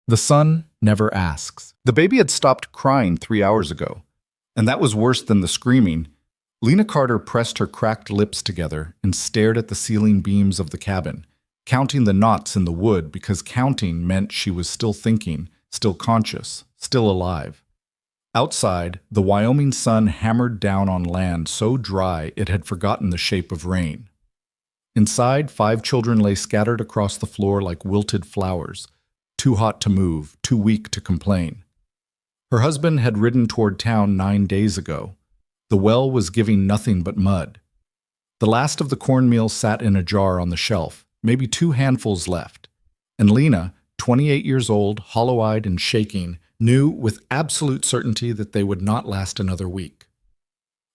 The son never asks. The baby had stopped crying 3 hours ago, and that was worse than the screaming. Lena Carter pressed her cracked lips together and stared at the ceiling beams of the cabin, counting the knots in the wood because counting meant she was still thinking, still conscious, still alive. Outside, the Wyoming sun hammered down on land so dry it had forgotten the shape of rain. Inside, 5 children lay scattered across the floor like wilted flowers, too hot to move, too weak to complain. Her husband had ridden toward town 9 days ago. The well was giving nothing but mud. The last of the cornmeal sat in a jar on the shelf, maybe 2 handfuls left. And Lena, 28 years old, hollow-eyed and shaking, knew with absolute certainty that they would not last another week.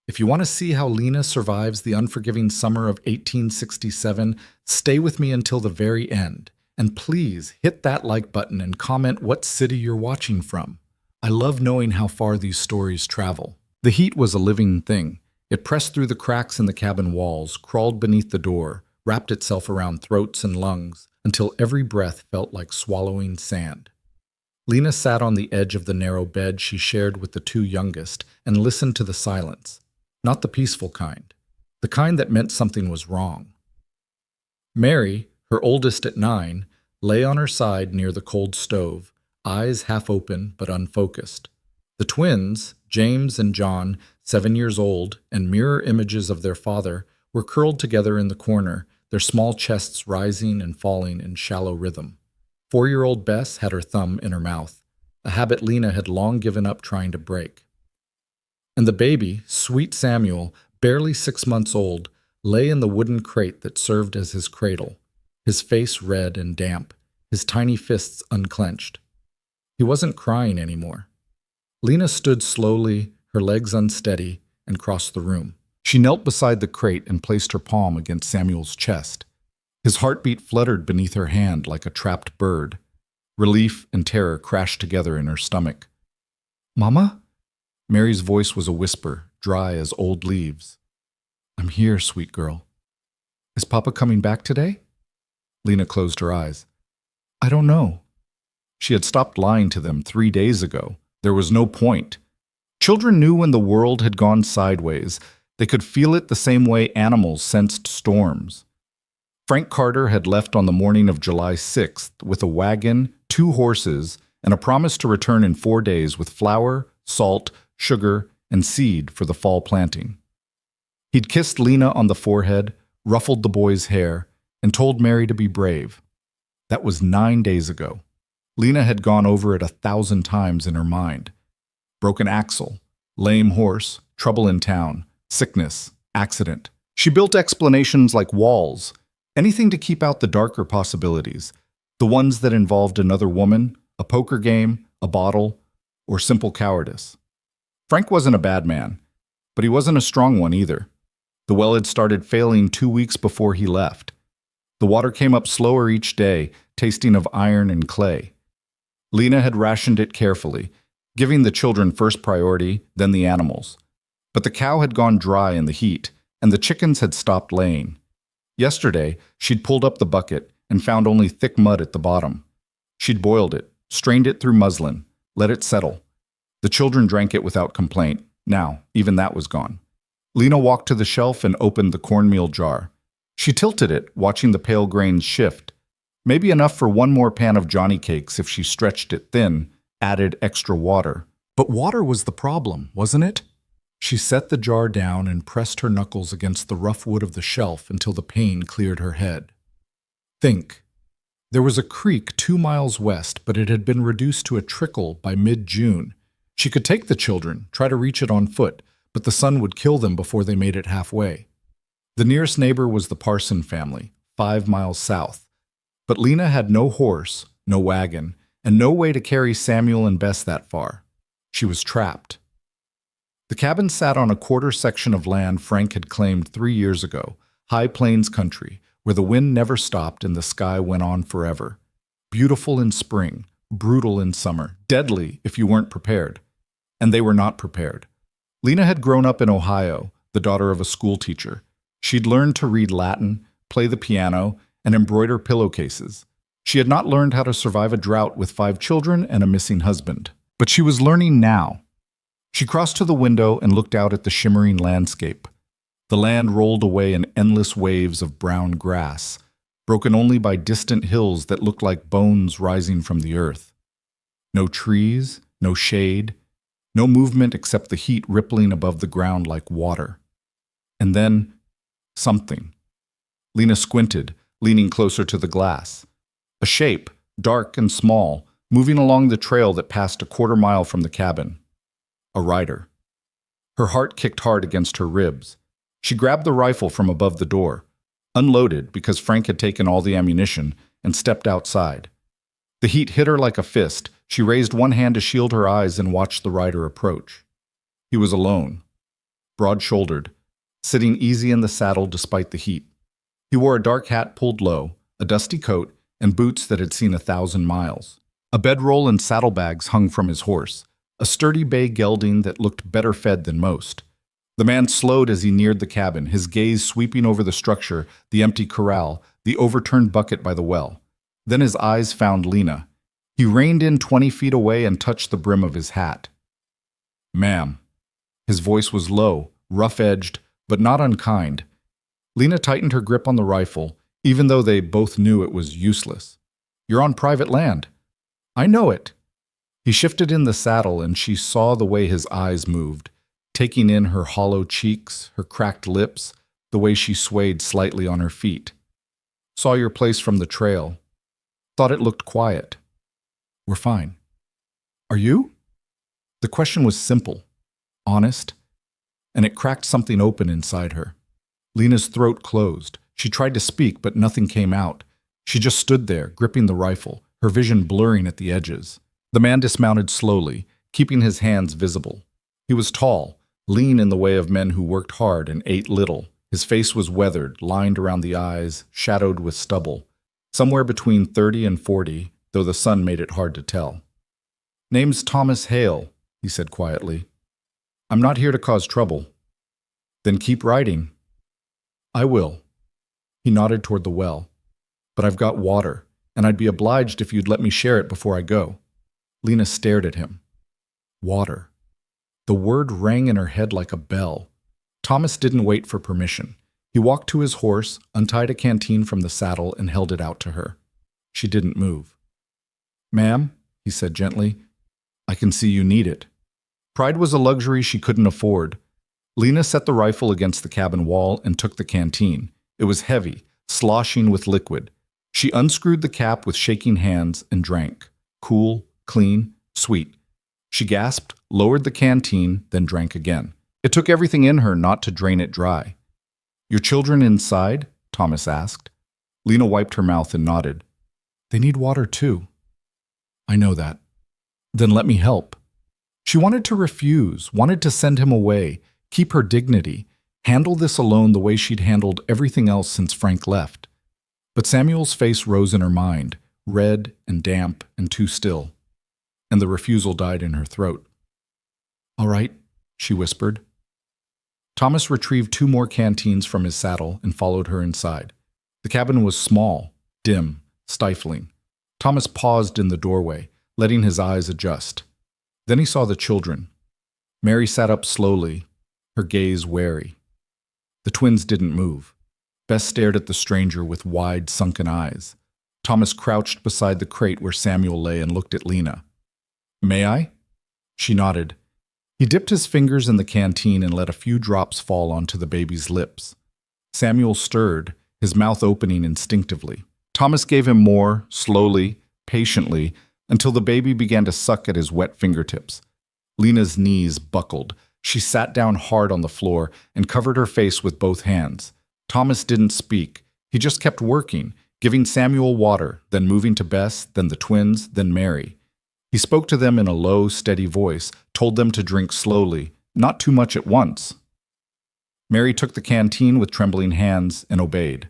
If you want to see how Lena survives the unforgiving summer of 1867, stay with me until the very end. And please hit that like button and comment what city you're watching from. I love knowing how far these stories travel. The heat was a living thing. It pressed through the cracks in the cabin walls, crawled beneath the door, wrapped itself around throats and lungs, until every breath felt like swallowing sand. Lena sat on the edge of the narrow bed she shared with the 2 youngest and listened to the silence. Not the peaceful kind. The kind that meant something was wrong. Mary, her oldest at 9, lay on her side near the cold stove, eyes half open but unfocused. The twins, James and John, 7 years old and mirror images of their father, were curled together in the corner, their small chests rising and falling in shallow rhythm. 4-year-old Bess had her thumb in her mouth, a habit Lena had long given up trying to break. And the baby, sweet Samuel, barely 6 months old, lay in the wooden crate that served as his cradle, his face red and damp, his tiny fists unclenched. He wasn't crying anymore. Lena stood slowly, her legs unsteady, and crossed the room. She knelt beside the crate and placed her palm against Samuel's chest. His heartbeat fluttered beneath her hand like a trapped bird. Relief and terror crashed together in her stomach. "Mama?" Mary's voice was a whisper, dry as old leaves. "I'm here, sweet girl." "Is Papa coming back today?" Lena closed her eyes. "I don't know." She had stopped lying to them 3 days ago. There was no point. Children knew when the world had gone sideways. They could feel it the same way animals sensed storms. Frank Carter had left on the morning of July 6th with a wagon, 2 horses, and a promise to return in 4 days with flour, salt, sugar, and seed for the fall planting. He'd kissed Lena on the forehead, ruffled the boy's hair, and told Mary to be brave. That was 9 days ago. Lena had gone over it 1,000 times in her mind. Broken axle, lame horse, trouble in town, sickness, accident. She built explanations like walls, anything to keep out the darker possibilities, the ones that involved another woman, a poker game, a bottle, or simple cowardice. Frank wasn't a bad man, but he wasn't a strong one either. The well had started failing 2 weeks before he left. The water came up slower each day, tasting of iron and clay. Lena had rationed it carefully, giving the children first priority, then the animals. But the cow had gone dry in the heat, and the chickens had stopped laying. Yesterday, she'd pulled up the bucket and found only thick mud at the bottom. She'd boiled it, strained it through muslin, let it settle. The children drank it without complaint. Now, even that was gone. Lena walked to the shelf and opened the cornmeal jar. She tilted it, watching the pale grains shift. Maybe enough for 1 more pan of Johnny cakes if she stretched it thin, added extra water. But water was the problem, wasn't it? She set the jar down and pressed her knuckles against the rough wood of the shelf until the pain cleared her head. Think. There was a creek 2 miles west, but it had been reduced to a trickle by mid-June. She could take the children, try to reach it on foot, but the sun would kill them before they made it halfway. The nearest neighbor was the Parson family, 5 miles south. But Lena had no horse, no wagon, and no way to carry Samuel and Bess that far. She was trapped. The cabin sat on a quarter section of land Frank had claimed 3 years ago, high plains country, where the wind never stopped and the sky went on forever. Beautiful in spring, brutal in summer, deadly if you weren't prepared. And they were not prepared. Lena had grown up in Ohio, the daughter of a schoolteacher. She'd learned to read Latin, play the piano, and embroider pillowcases. She had not learned how to survive a drought with 5 children and a missing husband. But she was learning now. She crossed to the window and looked out at the shimmering landscape. The land rolled away in endless waves of brown grass, broken only by distant hills that looked like bones rising from the earth. No trees, no shade, no movement except the heat rippling above the ground like water. And then, something. Lena squinted, leaning closer to the glass. A shape, dark and small, moving along the trail that passed a quarter-mile from the cabin. A rider. Her heart kicked hard against her ribs. She grabbed the rifle from above the door, unloaded because Frank had taken all the ammunition, and stepped outside. The heat hit her like a fist. She raised one hand to shield her eyes and watched the rider approach. He was alone, broad-shouldered, sitting easy in the saddle despite the heat. He wore a dark hat pulled low, a dusty coat, and boots that had seen 1,000 miles. A bedroll and saddlebags hung from his horse, a sturdy bay gelding that looked better fed than most. The man slowed as he neared the cabin, his gaze sweeping over the structure, the empty corral, the overturned bucket by the well. Then his eyes found Lena. He reined in 20 feet away and touched the brim of his hat. "Ma'am." His voice was low, rough-edged, but not unkind. Lena tightened her grip on the rifle, even though they both knew it was useless. "You're on private land." "I know it." He shifted in the saddle and she saw the way his eyes moved, taking in her hollow cheeks, her cracked lips, the way she swayed slightly on her feet. "Saw your place from the trail. Thought it looked quiet." "We're fine." "Are you?" The question was simple, honest, and it cracked something open inside her. Lena's throat closed. She tried to speak, but nothing came out. She just stood there, gripping the rifle, her vision blurring at the edges. The man dismounted slowly, keeping his hands visible. He was tall, lean in the way of men who worked hard and ate little. His face was weathered, lined around the eyes, shadowed with stubble. Somewhere between 30 and 40, though the sun made it hard to tell. "Name's Thomas Hale," he said quietly. "I'm not here to cause trouble." "Then keep riding." "I will." He nodded toward the well. "But I've got water, and I'd be obliged if you'd let me share it before I go." Lena stared at him. Water. The word rang in her head like a bell. Thomas didn't wait for permission. He walked to his horse, untied a canteen from the saddle, and held it out to her. She didn't move. "Ma'am," he said gently, "I can see you need it." Pride was a luxury she couldn't afford. Lena set the rifle against the cabin wall and took the canteen. It was heavy, sloshing with liquid. She unscrewed the cap with shaking hands and drank. Cool, clean, sweet. She gasped, lowered the canteen, then drank again. It took everything in her not to drain it dry. "Your children inside?" Thomas asked. Lena wiped her mouth and nodded. "They need water too." "I know that." "Then let me help." She wanted to refuse, wanted to send him away, keep her dignity, handle this alone the way she'd handled everything else since Frank left. But Samuel's face rose in her mind, red and damp and too still, and the refusal died in her throat. "All right," she whispered. Thomas retrieved 2 more canteens from his saddle and followed her inside. The cabin was small, dim, stifling. Thomas paused in the doorway, letting his eyes adjust. Then he saw the children. Mary sat up slowly, her gaze wary. The twins didn't move. Bess stared at the stranger with wide, sunken eyes. Thomas crouched beside the crate where Samuel lay and looked at Lena. "May I?" She nodded. He dipped his fingers in the canteen and let a few drops fall onto the baby's lips. Samuel stirred, his mouth opening instinctively. Thomas gave him more, slowly, patiently, until the baby began to suck at his wet fingertips. Lena's knees buckled. She sat down hard on the floor and covered her face with both hands. Thomas didn't speak. He just kept working, giving Samuel water, then moving to Bess, then the twins, then Mary. He spoke to them in a low, steady voice, told them to drink slowly, not too much at once. Mary took the canteen with trembling hands and obeyed.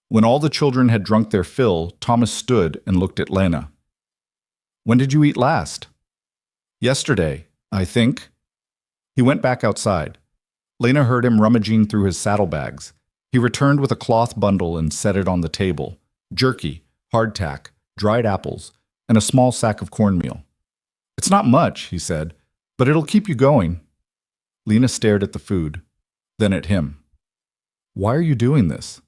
When all the children had drunk their fill, Thomas stood and looked at Lena. "When did you eat last?" "Yesterday, I think." He went back outside. Lena heard him rummaging through his saddlebags. He returned with a cloth bundle and set it on the table. Jerky, hardtack, dried apples, and a small sack of cornmeal. It's not much, he said, but it'll keep you going. Lena stared at the food, then at him. Why are you doing this?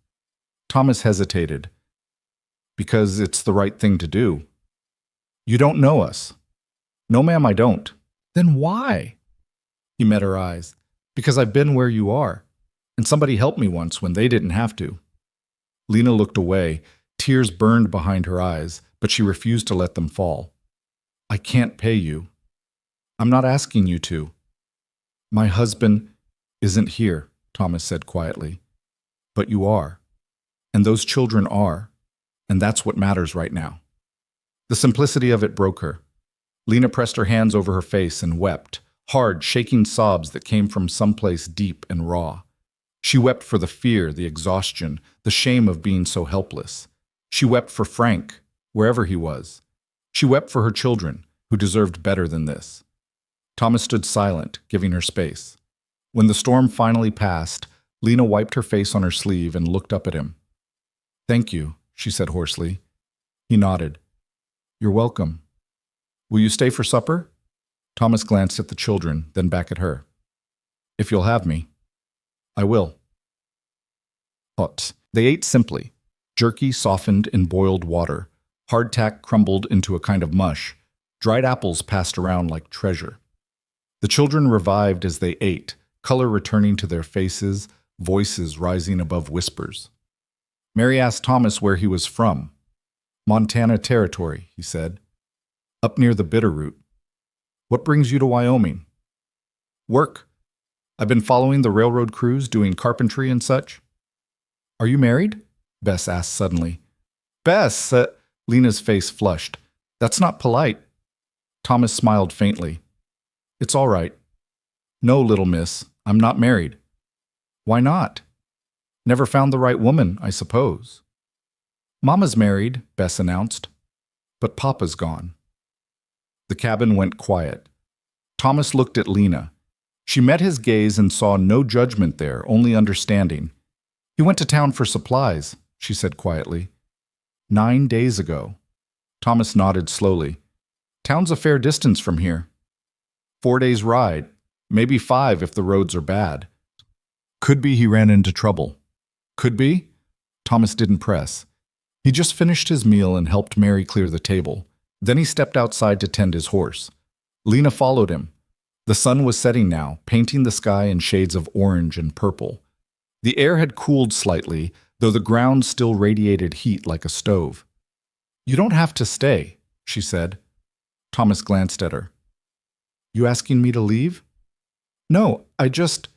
Thomas hesitated. Because it's the right thing to do. You don't know us. No, ma'am, I don't. Then why? He met her eyes. Because I've been where you are, and somebody helped me once when they didn't have to. Lena looked away. Tears burned behind her eyes, but she refused to let them fall. I can't pay you. I'm not asking you to. My husband isn't here, Thomas said quietly. But you are. And those children are. And that's what matters right now. The simplicity of it broke her. Lena pressed her hands over her face and wept, hard, shaking sobs that came from someplace deep and raw. She wept for the fear, the exhaustion, the shame of being so helpless. She wept for Frank, wherever he was. She wept for her children, who deserved better than this. Thomas stood silent, giving her space. When the storm finally passed, Lena wiped her face on her sleeve and looked up at him. Thank you, she said hoarsely. He nodded. You're welcome. Will you stay for supper? Thomas glanced at the children, then back at her. If you'll have me. I will. Hot. They ate simply. Jerky softened in boiled water. Hardtack crumbled into a kind of mush. Dried apples passed around like treasure. The children revived as they ate, color returning to their faces, voices rising above whispers. Mary asked Thomas where he was from. Montana Territory, he said. Up near the Bitterroot. What brings you to Wyoming? Work. I've been following the railroad crews, doing carpentry and such. Are you married? Bess asked suddenly. Bess! Lena's face flushed. That's not polite. Thomas smiled faintly. It's all right. No, little miss, I'm not married. Why not? Never found the right woman, I suppose. Mama's married, Bess announced. But Papa's gone. The cabin went quiet. Thomas looked at Lena. She met his gaze and saw no judgment there, only understanding. He went to town for supplies, she said quietly. 9 days ago. Thomas nodded slowly. Town's a fair distance from here. 4 days' ride, maybe 5 if the roads are bad. Could be he ran into trouble. Could be? Thomas didn't press. He just finished his meal and helped Mary clear the table. Then he stepped outside to tend his horse. Lena followed him. The sun was setting now, painting the sky in shades of orange and purple. The air had cooled slightly, though the ground still radiated heat like a stove. You don't have to stay, she said. Thomas glanced at her. You asking me to leave? No, I just...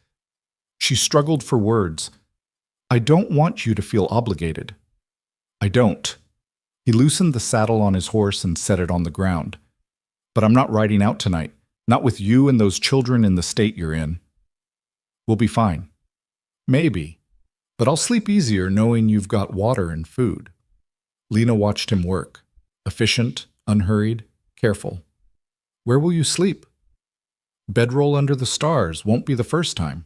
She struggled for words. I don't want you to feel obligated. I don't. He loosened the saddle on his horse and set it on the ground. But I'm not riding out tonight, not with you and those children in the state you're in. We'll be fine. Maybe. But I'll sleep easier knowing you've got water and food. Lena watched him work. Efficient, unhurried, careful. Where will you sleep? Bedroll under the stars won't be the first time.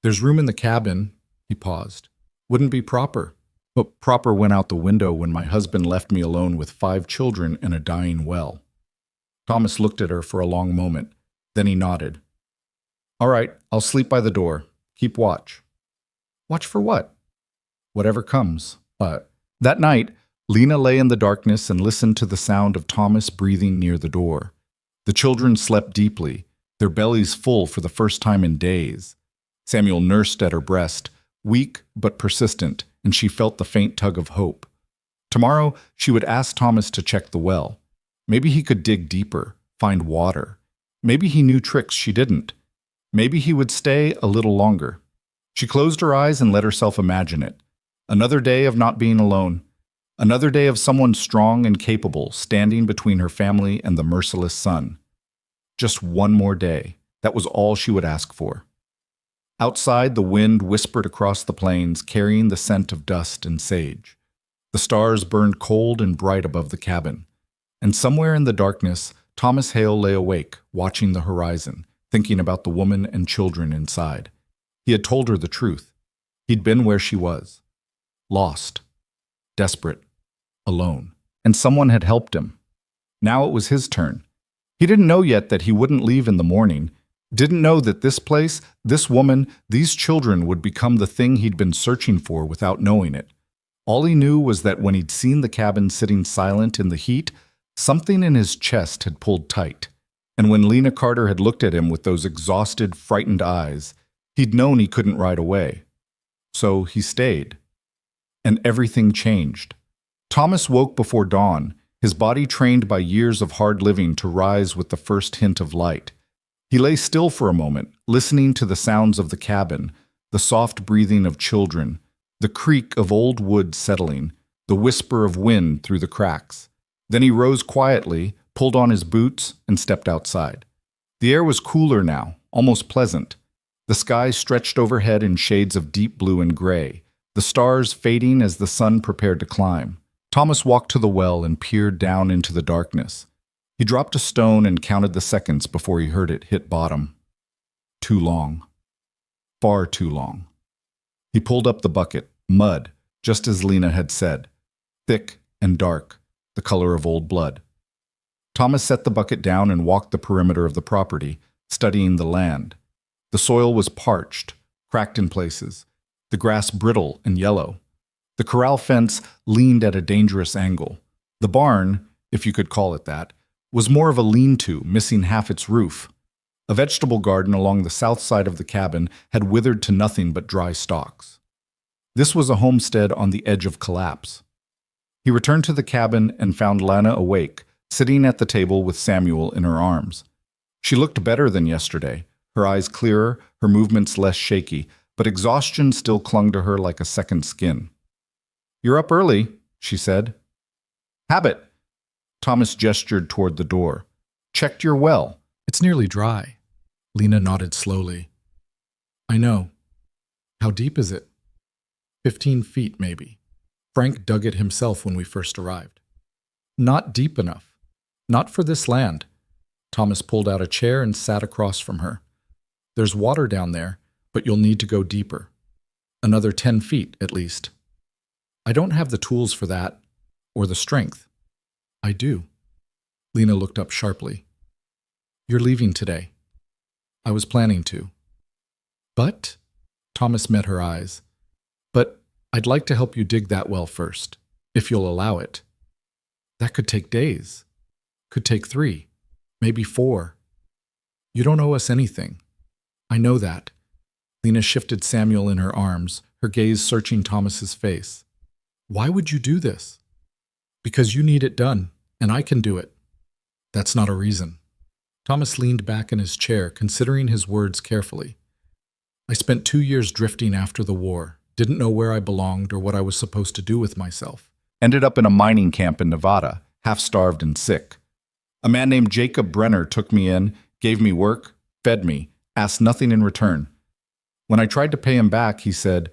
There's room in the cabin. He paused. Wouldn't be proper. But proper went out the window when my husband left me alone with 5 children and a dying well. Thomas looked at her for a long moment. Then he nodded. All right, I'll sleep by the door. Keep watch. Watch for what? Whatever comes. That night, Lena lay in the darkness and listened to the sound of Thomas breathing near the door. The children slept deeply, their bellies full for the first time in days. Samuel nursed at her breast, weak but persistent, and she felt the faint tug of hope. Tomorrow, she would ask Thomas to check the well. Maybe he could dig deeper, find water. Maybe he knew tricks she didn't. Maybe he would stay a little longer. She closed her eyes and let herself imagine it. Another day of not being alone. Another day of someone strong and capable standing between her family and the merciless sun. Just one more day. That was all she would ask for. Outside, the wind whispered across the plains, carrying the scent of dust and sage. The stars burned cold and bright above the cabin. And somewhere in the darkness, Thomas Hale lay awake, watching the horizon, thinking about the woman and children inside. He had told her the truth. He'd been where she was. Lost. Desperate. Alone. and someone had helped him. Now it was his turn. He didn't know yet that he wouldn't leave in the morning, didn't know that this place, this woman, these children would become the thing he'd been searching for without knowing it. All he knew was that when he'd seen the cabin sitting silent in the heat, something in his chest had pulled tight. And when Lena Carter had looked at him with those exhausted, frightened eyes, he'd known he couldn't ride away. So he stayed. And everything changed. Thomas woke before dawn, his body trained by years of hard living to rise with the first hint of light. He lay still for a moment, listening to the sounds of the cabin, the soft breathing of children, the creak of old wood settling, the whisper of wind through the cracks. Then he rose quietly, pulled on his boots, and stepped outside. The air was cooler now, almost pleasant. The sky stretched overhead in shades of deep blue and gray, the stars fading as the sun prepared to climb. Thomas walked to the well and peered down into the darkness. He dropped a stone and counted the seconds before he heard it hit bottom. Too long. Far too long. He pulled up the bucket, mud, just as Lena had said, thick and dark, the color of old blood. Thomas set the bucket down and walked the perimeter of the property, studying the land. The soil was parched, cracked in places, the grass brittle and yellow. The corral fence leaned at a dangerous angle. The barn, if you could call it that, was more of a lean-to, missing half its roof. A vegetable garden along the south side of the cabin had withered to nothing but dry stalks. This was a homestead on the edge of collapse. He returned to the cabin and found Lana awake, sitting at the table with Samuel in her arms. She looked better than yesterday, her eyes clearer, her movements less shaky, but exhaustion still clung to her like a second skin. "You're up early," she said. "Habit." Thomas gestured toward the door. "Checked your well." "It's nearly dry." Lena nodded slowly. "I know. How deep is it?" 15 feet, maybe. Frank dug it himself when we first arrived. "Not deep enough. Not for this land." Thomas pulled out a chair and sat across from her. "There's water down there, but you'll need to go deeper. Another 10 feet, at least." "I don't have the tools for that, or the strength." "I do." Lena looked up sharply. "You're leaving today." "I was planning to." "But?" Thomas met her eyes. "But I'd like to help you dig that well first, if you'll allow it." "That could take days. Could take 3, maybe 4. You don't owe us anything." "I know that." Lena shifted Samuel in her arms, her gaze searching Thomas's face. "Why would you do this?" "Because you need it done, and I can do it." "That's not a reason." Thomas leaned back in his chair, considering his words carefully. "I spent 2 years drifting after the war, didn't know where I belonged or what I was supposed to do with myself. Ended up in a mining camp in Nevada, half-starved and sick. A man named Jacob Brenner took me in, gave me work, fed me, asked nothing in return. When I tried to pay him back, he said,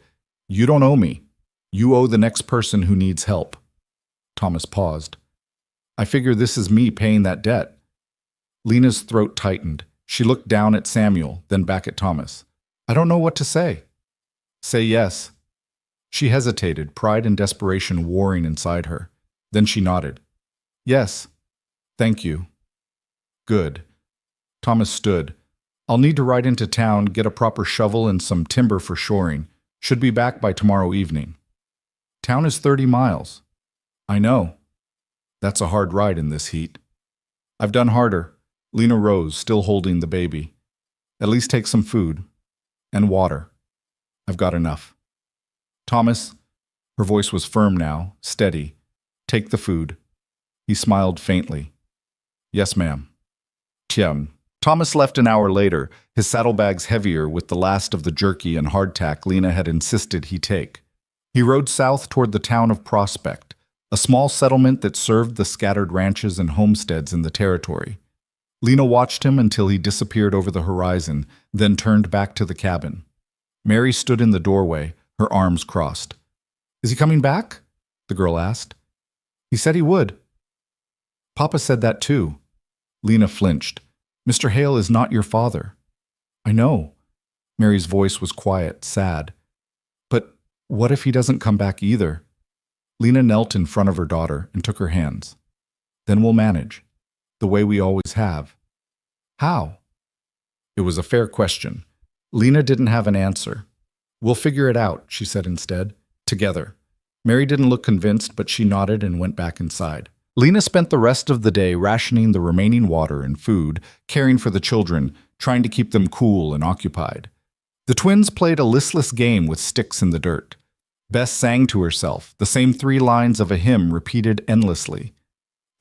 "You don't owe me. You owe the next person who needs help." Thomas paused. "I figure this is me paying that debt." Lena's throat tightened. She looked down at Samuel, then back at Thomas. "I don't know what to say." "Say yes." She hesitated, pride and desperation warring inside her. Then she nodded. "Yes. Thank you." "Good." Thomas stood. "I'll need to ride into town, get a proper shovel and some timber for shoring. Should be back by tomorrow evening." "Town is 30 miles." "I know. That's a hard ride in this heat." "I've done harder." Lena rose, still holding the baby. "At least take some food. And water. I've got enough." "Thomas," her voice was firm now, steady. "Take the food." He smiled faintly. "Yes, ma'am." Tiam. Thomas left an hour later, his saddlebags heavier with the last of the jerky and hardtack Lena had insisted he take. He rode south toward the town of Prospect, a small settlement that served the scattered ranches and homesteads in the territory. Lena watched him until he disappeared over the horizon, then turned back to the cabin. Mary stood in the doorway, her arms crossed. "Is he coming back?" the girl asked. "He said he would." "Papa said that too." Lena flinched. "Mr. Hale is not your father." "I know." Mary's voice was quiet, sad. "But what if he doesn't come back either?" Lena knelt in front of her daughter and took her hands. Then we'll manage, the way we always have. How? It was a fair question. Lena didn't have an answer. We'll figure it out, she said instead. Together. Mary didn't look convinced, but she nodded and went back inside. Lena spent the rest of the day rationing the remaining water and food, caring for the children, trying to keep them cool and occupied. The twins played a listless game with sticks in the dirt. Bess sang to herself, the same 3 lines of a hymn repeated endlessly.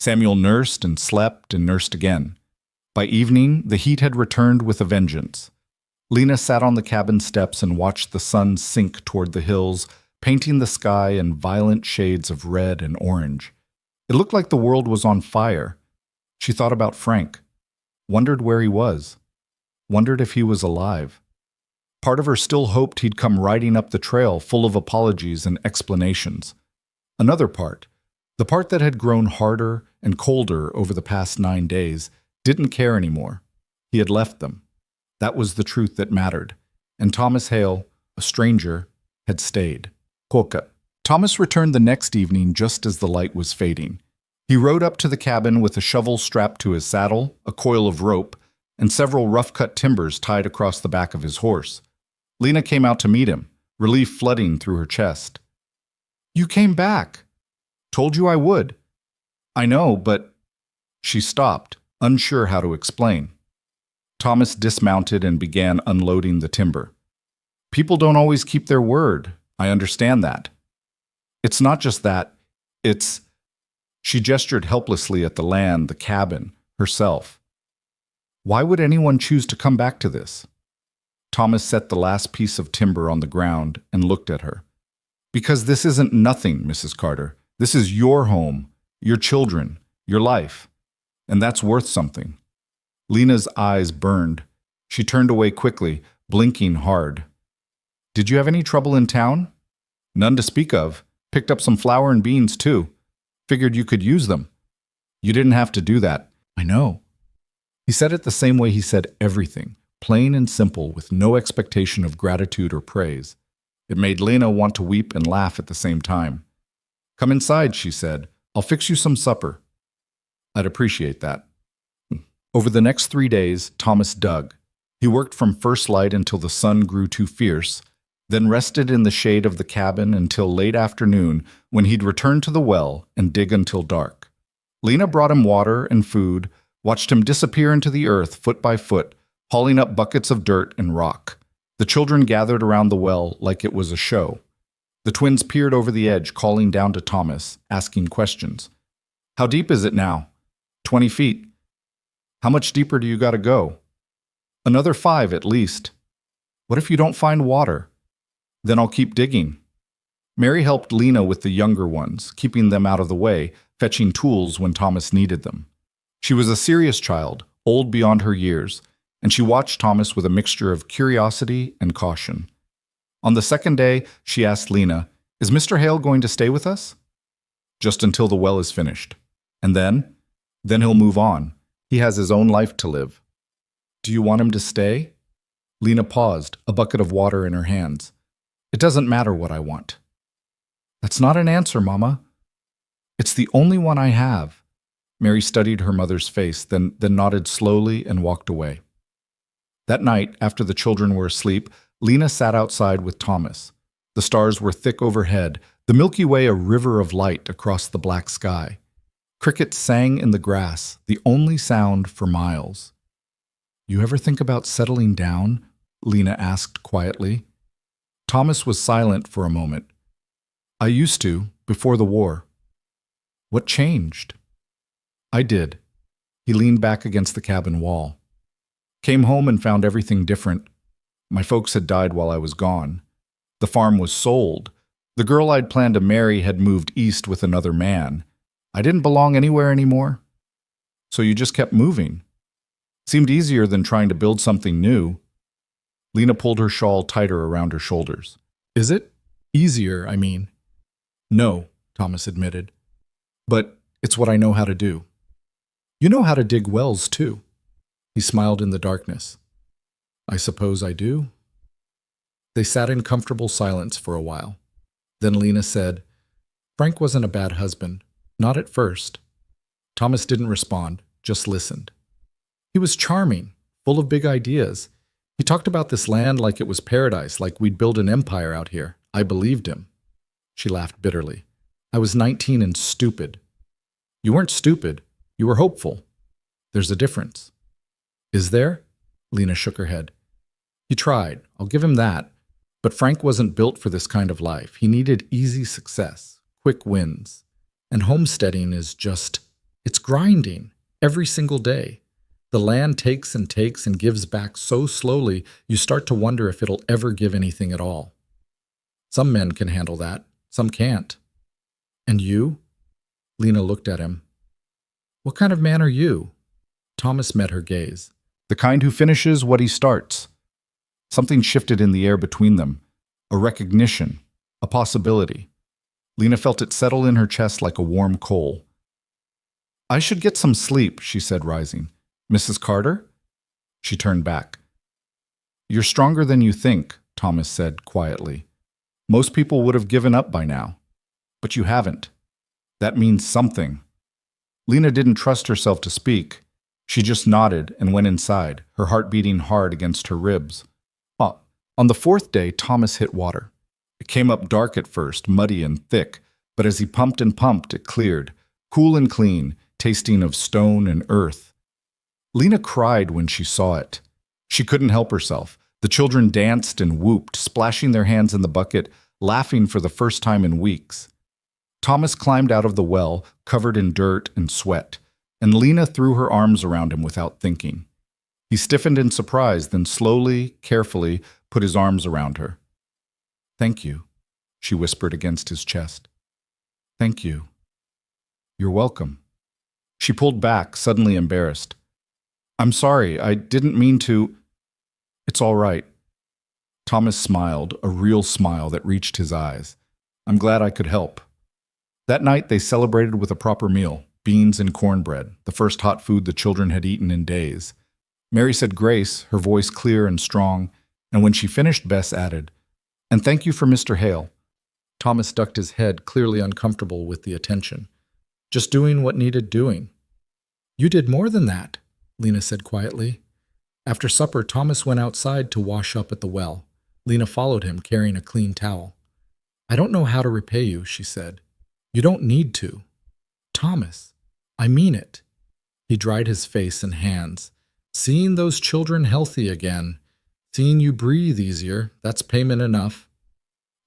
Samuel nursed and slept and nursed again. By evening, the heat had returned with a vengeance. Lena sat on the cabin steps and watched the sun sink toward the hills, painting the sky in violent shades of red and orange. It looked like the world was on fire. She thought about Frank, wondered where he was, wondered if he was alive. Part of her still hoped he'd come riding up the trail full of apologies and explanations. Another part, the part that had grown harder and colder over the past 9 days, didn't care anymore. He had left them. That was the truth that mattered. And Thomas Hale, a stranger, had stayed. Quokka. Thomas returned the next evening just as the light was fading. He rode up to the cabin with a shovel strapped to his saddle, a coil of rope, and several rough-cut timbers tied across the back of his horse. Lena came out to meet him, relief flooding through her chest. "You came back. Told you I would." "I know, but—" She stopped, unsure how to explain. Thomas dismounted and began unloading the timber. "People don't always keep their word. I understand that. It's not just that. It's—" She gestured helplessly at the land, the cabin, herself. "Why would anyone choose to come back to this?" Thomas set the last piece of timber on the ground and looked at her. "Because this isn't nothing, Mrs. Carter. This is your home, your children, your life. And that's worth something." Lena's eyes burned. She turned away quickly, blinking hard. "Did you have any trouble in town?" "None to speak of. Picked up some flour and beans, too. Figured you could use them." "You didn't have to do that." "I know." He said it the same way he said everything, plain and simple, with no expectation of gratitude or praise. It made Lena want to weep and laugh at the same time. "Come inside," she said. "I'll fix you some supper." "I'd appreciate that." Over the next 3 days, Thomas dug. He worked from first light until the sun grew too fierce, then rested in the shade of the cabin until late afternoon, when he'd return to the well and dig until dark. Lena brought him water and food, watched him disappear into the earth foot by foot, hauling up buckets of dirt and rock. The children gathered around the well like it was a show. The twins peered over the edge, calling down to Thomas, asking questions. "How deep is it now?" 20 feet. "How much deeper do you gotta go?" "Another 5 at least." "What if you don't find water?" "Then I'll keep digging." Mary helped Lena with the younger ones, keeping them out of the way, fetching tools when Thomas needed them. She was a serious child, old beyond her years, and she watched Thomas with a mixture of curiosity and caution. On the second day, she asked Lena, "Is Mr. Hale going to stay with us?" "Just until the well is finished. And then? Then he'll move on. He has his own life to live." "Do you want him to stay?" Lena paused, a bucket of water in her hands. "It doesn't matter what I want." "That's not an answer, Mama." "It's the only one I have." Mary studied her mother's face, then nodded slowly and walked away. That night, after the children were asleep, Lena sat outside with Thomas. The stars were thick overhead, the Milky Way a river of light across the black sky. Crickets sang in the grass, the only sound for miles. "You ever think about settling down?" Lena asked quietly. Thomas was silent for a moment. "I used to, before the war." "What changed?" "I did." He leaned back against the cabin wall. "Came home and found everything different. My folks had died while I was gone. The farm was sold. The girl I'd planned to marry had moved east with another man. I didn't belong anywhere anymore. So you just kept moving. Seemed easier than trying to build something new." Lena pulled her shawl tighter around her shoulders. "Is it? Easier, I mean." "No," Thomas admitted. "But it's what I know how to do." "You know how to dig wells, too." He smiled in the darkness. "I suppose I do." They sat in comfortable silence for a while. Then Lena said, Frank wasn't a bad husband. Not at first. Thomas didn't respond, just listened. He was charming, full of big ideas. He talked about this land like it was paradise, like we'd build an empire out here. I believed him. She laughed bitterly. I was 19 and stupid. You weren't stupid. You were hopeful. There's a difference. Is there? Lena shook her head. He tried. I'll give him that. But Frank wasn't built for this kind of life. He needed easy success, quick wins. And homesteading is just, it's grinding every single day. The land takes and takes and gives back so slowly, you start to wonder if it'll ever give anything at all. Some men can handle that. Some can't. And you? Lena looked at him. What kind of man are you? Thomas met her gaze. The kind who finishes what he starts. Something shifted in the air between them. A recognition. A possibility. Lena felt it settle in her chest like a warm coal. I should get some sleep, she said, rising. Mrs. Carter? She turned back. You're stronger than you think, Thomas said quietly. Most people would have given up by now. But you haven't. That means something. Lena didn't trust herself to speak. She just nodded and went inside, her heart beating hard against her ribs. On the fourth day, Thomas hit water. It came up dark at first, muddy and thick, but as he pumped and pumped, it cleared, cool and clean, tasting of stone and earth. Lena cried when she saw it. She couldn't help herself. The children danced and whooped, splashing their hands in the bucket, laughing for the first time in weeks. Thomas climbed out of the well, covered in dirt and sweat, and Lena threw her arms around him without thinking. He stiffened in surprise, then slowly, carefully, put his arms around her. Thank you, she whispered against his chest. Thank you. You're welcome. She pulled back, suddenly embarrassed. I'm sorry, I didn't mean to. It's all right. Thomas smiled, a real smile that reached his eyes. I'm glad I could help. That night they celebrated with a proper meal, beans and cornbread, the first hot food the children had eaten in days. Mary said grace, her voice clear and strong, and when she finished, Bess added, And thank you for Mr. Hale. Thomas ducked his head, clearly uncomfortable with the attention. Just doing what needed doing. You did more than that, Lena said quietly. After supper, Thomas went outside to wash up at the well. Lena followed him, carrying a clean towel. I don't know how to repay you, she said. You don't need to. Thomas, I mean it. He dried his face and hands. Seeing those children healthy again, seeing you breathe easier, that's payment enough.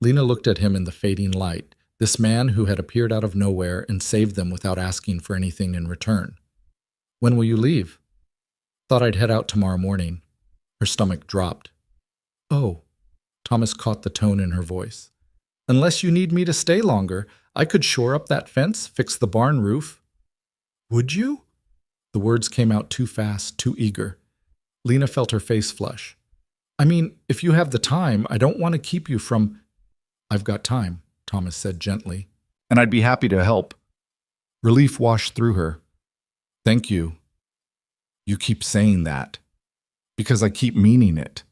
Lena looked at him in the fading light, this man who had appeared out of nowhere and saved them without asking for anything in return. When will you leave? Thought I'd head out tomorrow morning. Her stomach dropped. Oh, Thomas caught the tone in her voice. Unless you need me to stay longer, I could shore up that fence, fix the barn roof. Would you? The words came out too fast, too eager. Lena felt her face flush. I mean, if you have the time, I don't want to keep you from... I've got time, Thomas said gently. And I'd be happy to help. Relief washed through her. Thank you. You keep saying that. Because I keep meaning it.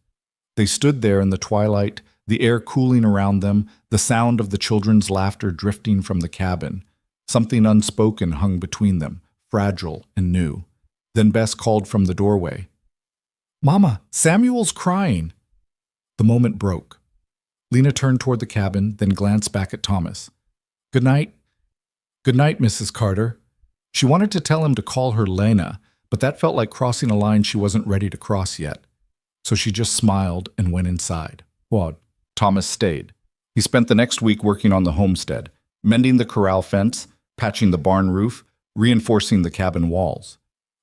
They stood there in the twilight, the air cooling around them, the sound of the children's laughter drifting from the cabin. Something unspoken hung between them, fragile and new. Then Bess called from the doorway. Mama, Samuel's crying. The moment broke. Lena turned toward the cabin, then glanced back at Thomas. Good night. Good night, Mrs. Carter. She wanted to tell him to call her Lena, but that felt like crossing a line she wasn't ready to cross yet. So she just smiled and went inside. What? Thomas stayed. He spent the next week working on the homestead, mending the corral fence, patching the barn roof, reinforcing the cabin walls.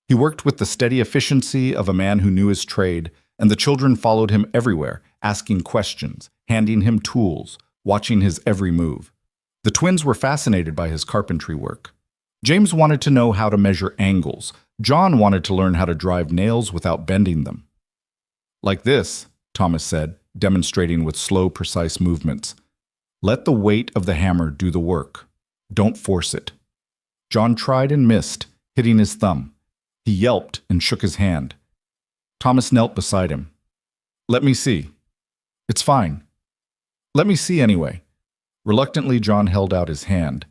He worked with the steady efficiency of a man who knew his trade, and the children followed him everywhere, asking questions, handing him tools, watching his every move. The twins were fascinated by his carpentry work. James wanted to know how to measure angles. John wanted to learn how to drive nails without bending them. Like this, Thomas said, demonstrating with slow, precise movements. Let the weight of the hammer do the work. Don't force it. John tried and missed, hitting his thumb. He yelped and shook his hand. Thomas knelt beside him. Let me see. It's fine. Let me see anyway. Reluctantly, John held out his hand.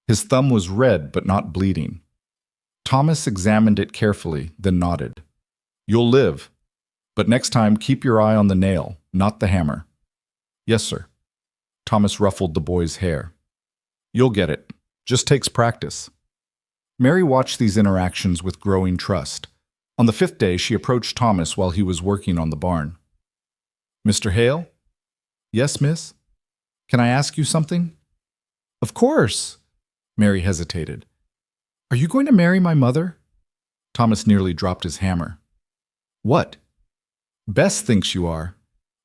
His thumb was red but not bleeding. Thomas examined it carefully, then nodded. You'll live. But next time, keep your eye on the nail, not the hammer. Yes, sir. Thomas ruffled the boy's hair. You'll get it. Just takes practice. Mary watched these interactions with growing trust. On the 5th day, she approached Thomas while he was working on the barn. Mr. Hale? Yes, miss? Can I ask you something? Of course. Mary hesitated. Are you going to marry my mother? Thomas nearly dropped his hammer. What? Bess thinks you are.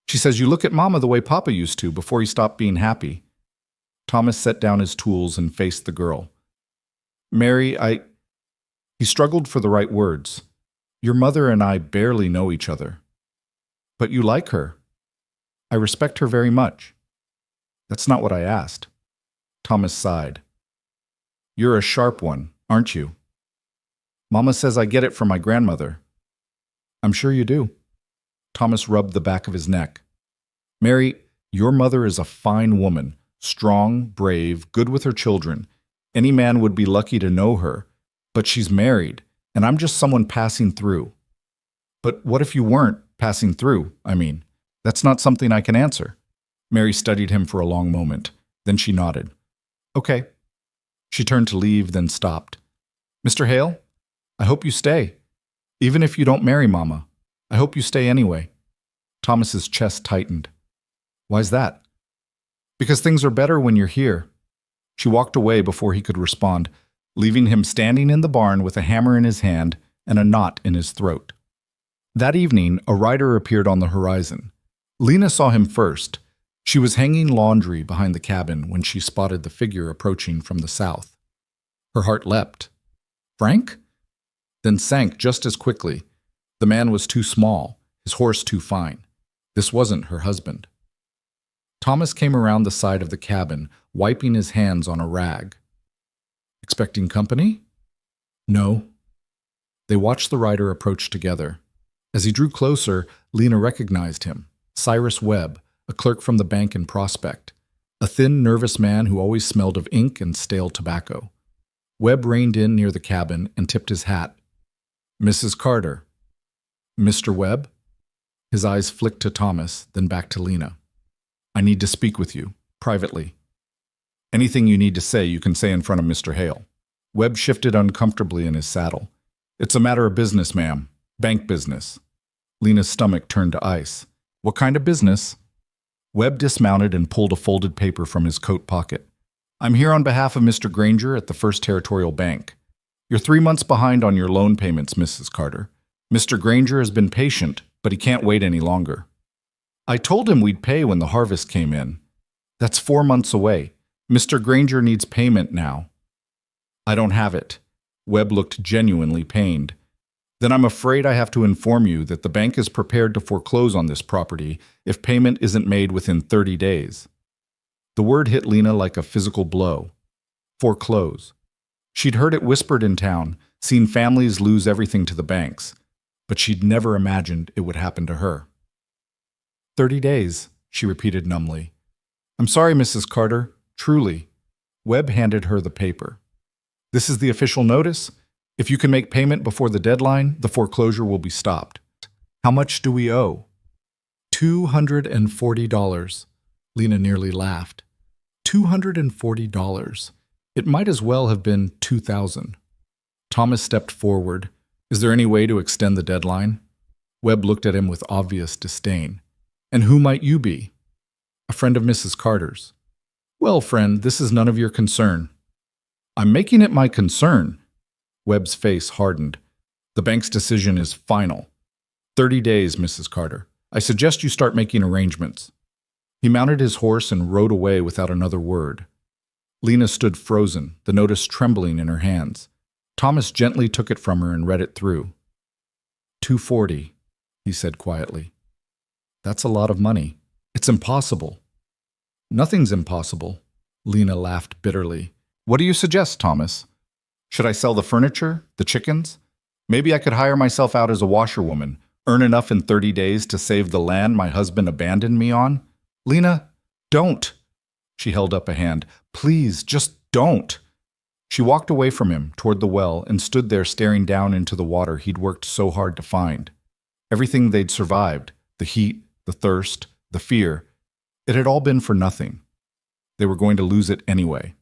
She says you look at Mama the way Papa used to before he stopped being happy. Thomas set down his tools and faced the girl. Mary, He struggled for the right words. Your mother and I barely know each other. But you like her. I respect her very much. That's not what I asked. Thomas sighed. You're a sharp one, aren't you? Mama says I get it from my grandmother. I'm sure you do. Thomas rubbed the back of his neck. Mary, your mother is a fine woman, strong, brave, good with her children. Any man would be lucky to know her, but she's married, and I'm just someone passing through. But what if you weren't passing through, I mean? That's not something I can answer. Mary studied him for a long moment. Then she nodded. Okay. She turned to leave, then stopped. Mr. Hale, I hope you stay. Even if you don't marry Mama, I hope you stay anyway. Thomas's chest tightened. Why's that? Because things are better when you're here. She walked away before he could respond, leaving him standing in the barn with a hammer in his hand and a knot in his throat. That evening, a rider appeared on the horizon. Lena saw him first. She was hanging laundry behind the cabin when she spotted the figure approaching from the south. Her heart leapt. Frank? Then sank just as quickly. The man was too small, his horse too fine. This wasn't her husband. Thomas came around the side of the cabin, wiping his hands on a rag. Expecting company? No. They watched the rider approach together. As he drew closer, Lena recognized him. Cyrus Webb, a clerk from the bank in Prospect, a thin, nervous man who always smelled of ink and stale tobacco. Webb reined in near the cabin and tipped his hat. Mrs. Carter. Mr. Webb? His eyes flicked to Thomas, then back to Lena. I need to speak with you, privately. Anything you need to say, you can say in front of Mr. Hale. Webb shifted uncomfortably in his saddle. It's a matter of business, ma'am. Bank business. Lena's stomach turned to ice. What kind of business? Webb dismounted and pulled a folded paper from his coat pocket. I'm here on behalf of Mr. Granger at the First Territorial Bank. You're 3 months behind on your loan payments, Mrs. Carter. Mr. Granger has been patient, but he can't wait any longer. I told him we'd pay when the harvest came in. That's 4 months away. Mr. Granger needs payment now. I don't have it. Webb looked genuinely pained. Then I'm afraid I have to inform you that the bank is prepared to foreclose on this property if payment isn't made within 30 days. The word hit Lena like a physical blow. Foreclose. She'd heard it whispered in town, seen families lose everything to the banks, but she'd never imagined it would happen to her. 30 days, she repeated numbly. I'm sorry, Mrs. Carter, truly. Webb handed her the paper. This is the official notice. If you can make payment before the deadline, the foreclosure will be stopped. How much do we owe? $240. Lena nearly laughed. $240. It might as well have been $2,000. Thomas stepped forward. Is there any way to extend the deadline? Webb looked at him with obvious disdain. And who might you be? A friend of Mrs. Carter's. Well, friend, this is none of your concern. I'm making it my concern. Webb's face hardened. The bank's decision is final. 30 days, Mrs. Carter. I suggest you start making arrangements. He mounted his horse and rode away without another word. Lena stood frozen, the notice trembling in her hands. Thomas gently took it from her and read it through. $240, he said quietly. That's a lot of money. It's impossible. Nothing's impossible. Lena laughed bitterly. What do you suggest, Thomas? Should I sell the furniture, the chickens? Maybe I could hire myself out as a washerwoman, earn enough in 30 days to save the land my husband abandoned me on? Lena, don't. She held up a hand. Please, just don't. She walked away from him, toward the well, and stood there staring down into the water he'd worked so hard to find. Everything they'd survived, the heat, the thirst, the fear, it had all been for nothing. They were going to lose it anyway.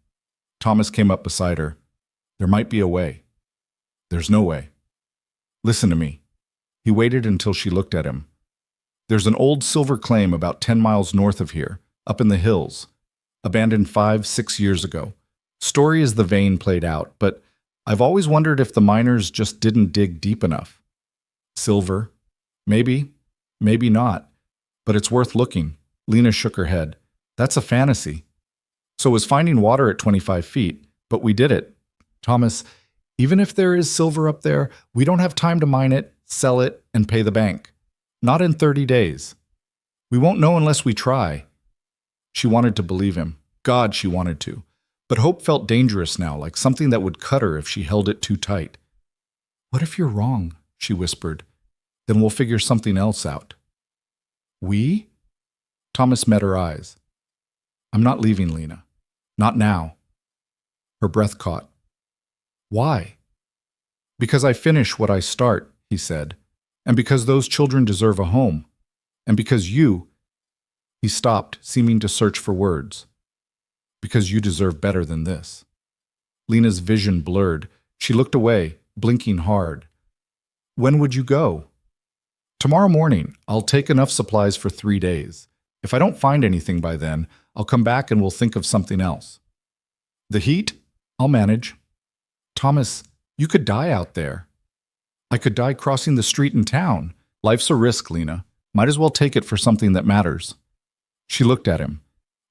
Thomas came up beside her. There might be a way. There's no way. Listen to me. He waited until she looked at him. There's an old silver claim about 10 miles north of here, up in the hills, abandoned 5-6 years ago. Story is the vein played out, but I've always wondered if the miners just didn't dig deep enough. Silver? Maybe, maybe not, but it's worth looking. Lena shook her head. That's a fantasy. So is finding water at 25 feet, but we did it. Thomas, even if there is silver up there, we don't have time to mine it, sell it, and pay the bank. Not in 30 days. We won't know unless we try. She wanted to believe him. God, she wanted to. But hope felt dangerous now, like something that would cut her if she held it too tight. What if you're wrong? She whispered. Then we'll figure something else out. We? Thomas met her eyes. I'm not leaving, Lena. Not now. Her breath caught. Why? Because I finish what I start, he said, and because those children deserve a home, and because you... He stopped, seeming to search for words. Because you deserve better than this. Lena's vision blurred. She looked away, blinking hard. When would you go? Tomorrow morning. I'll take enough supplies for 3 days. If I don't find anything by then, I'll come back and we'll think of something else. The heat? I'll manage. Thomas, you could die out there. I could die crossing the street in town. Life's a risk, Lena. Might as well take it for something that matters. She looked at him.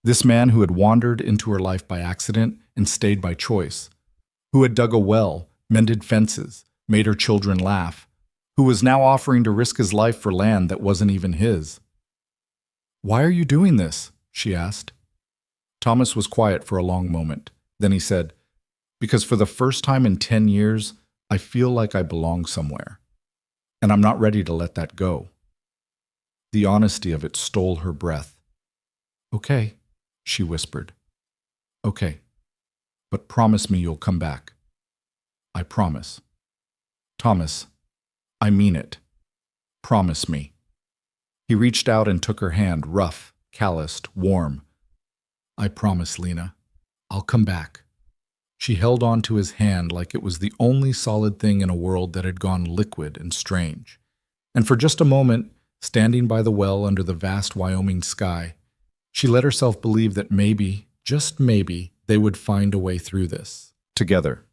This man who had wandered into her life by accident and stayed by choice, who had dug a well, mended fences, made her children laugh, who was now offering to risk his life for land that wasn't even his. Why are you doing this? She asked. Thomas was quiet for a long moment. Then he said, because for the first time in 10 years, I feel like I belong somewhere. And I'm not ready to let that go. The honesty of it stole her breath. Okay, she whispered. Okay, but promise me you'll come back. I promise. Thomas, I mean it. Promise me. He reached out and took her hand, rough, calloused, warm. I promise, Lena. I'll come back. She held on to his hand like it was the only solid thing in a world that had gone liquid and strange. And for just a moment, standing by the well under the vast Wyoming sky, she let herself believe that maybe, just maybe, they would find a way through this. Together.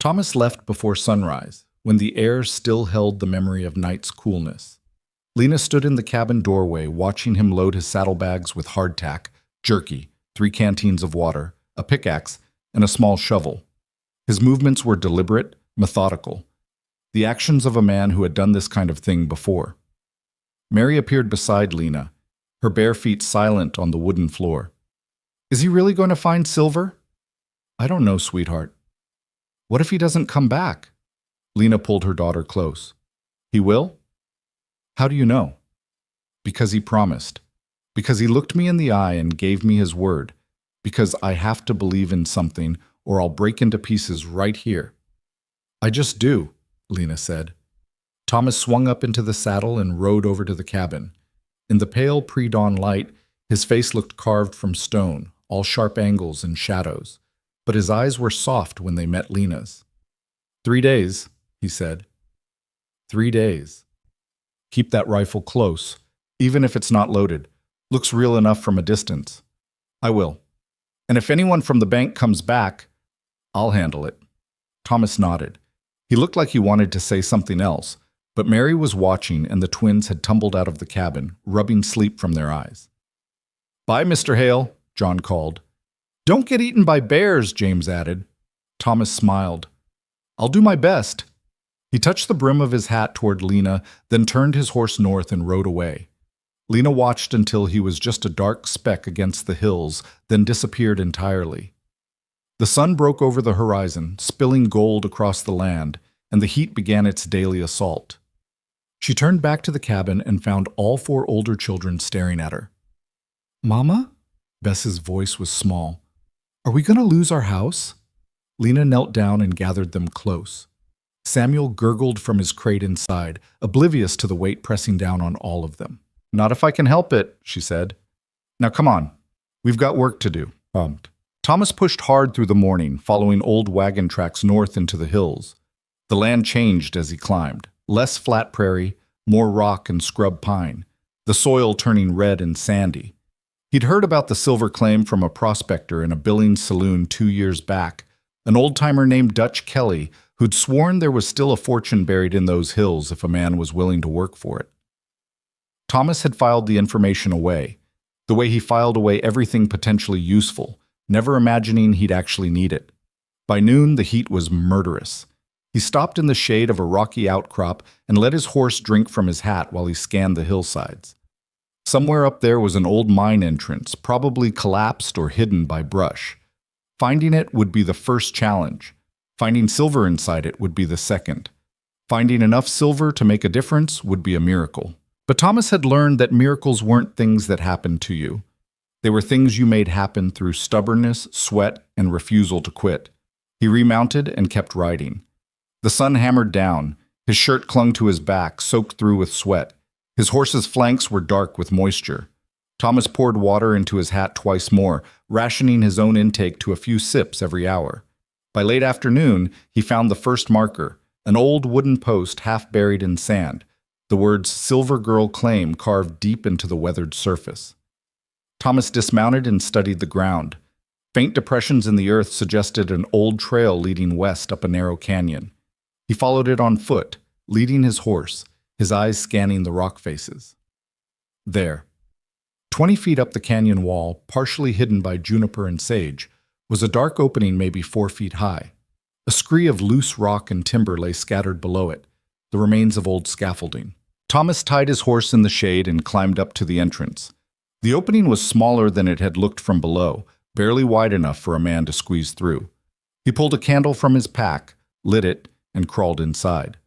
Thomas left before sunrise, when the air still held the memory of night's coolness. Lena stood in the cabin doorway, watching him load his saddlebags with hardtack, jerky, 3 canteens of water, a pickaxe, and a small shovel. His movements were deliberate, methodical, the actions of a man who had done this kind of thing before. Mary appeared beside Lena, her bare feet silent on the wooden floor. Is he really going to find silver? I don't know, sweetheart. What if he doesn't come back? Lena pulled her daughter close. He will? How do you know? Because he promised. Because he looked me in the eye and gave me his word. Because I have to believe in something or I'll break into pieces right here. I just do, Lena said. Thomas swung up into the saddle and rode over to the cabin. In the pale pre-dawn light, his face looked carved from stone, all sharp angles and shadows, but his eyes were soft when they met Lena's. 3 days, he said. 3 days. Keep that rifle close, even if it's not loaded. Looks real enough from a distance. I will. And if anyone from the bank comes back, I'll handle it. Thomas nodded. He looked like he wanted to say something else, but Mary was watching and the twins had tumbled out of the cabin, rubbing sleep from their eyes. Bye, Mr. Hale, John called. Don't get eaten by bears, James added. Thomas smiled. I'll do my best. He touched the brim of his hat toward Lena, then turned his horse north and rode away. Lena watched until he was just a dark speck against the hills, then disappeared entirely. The sun broke over the horizon, spilling gold across the land, and the heat began its daily assault. She turned back to the cabin and found all 4 older children staring at her. Mama? Bess's voice was small. Are we going to lose our house? Lena knelt down and gathered them close. Samuel gurgled from his crate inside, oblivious to the weight pressing down on all of them. Not if I can help it, she said. Now come on. We've got work to do. Thomas pushed hard through the morning, following old wagon tracks north into the hills. The land changed as he climbed. Less flat prairie, more rock and scrub pine, the soil turning red and sandy. He'd heard about the silver claim from a prospector in a Billings saloon 2 years back, an old-timer named Dutch Kelly who'd sworn there was still a fortune buried in those hills if a man was willing to work for it. Thomas had filed the information away, the way he filed away everything potentially useful, never imagining he'd actually need it. By noon, the heat was murderous. He stopped in the shade of a rocky outcrop and let his horse drink from his hat while he scanned the hillsides. Somewhere up there was an old mine entrance, probably collapsed or hidden by brush. Finding it would be the first challenge. Finding silver inside it would be the second. Finding enough silver to make a difference would be a miracle. But Thomas had learned that miracles weren't things that happened to you. They were things you made happen through stubbornness, sweat, and refusal to quit. He remounted and kept riding. The sun hammered down. His shirt clung to his back, soaked through with sweat. His horse's flanks were dark with moisture. Thomas poured water into his hat twice more, rationing his own intake to a few sips every hour. By late afternoon, he found the first marker, an old wooden post half buried in sand, the words "Silver Girl Claim" carved deep into the weathered surface. Thomas dismounted and studied the ground. Faint depressions in the earth suggested an old trail leading west up a narrow canyon. He followed it on foot, leading his horse, his eyes scanning the rock faces. There, 20 feet up the canyon wall, partially hidden by juniper and sage, was a dark opening maybe 4 feet high. A scree of loose rock and timber lay scattered below it, the remains of old scaffolding. Thomas tied his horse in the shade and climbed up to the entrance. The opening was smaller than it had looked from below, barely wide enough for a man to squeeze through. He pulled a candle from his pack, lit it, and crawled inside.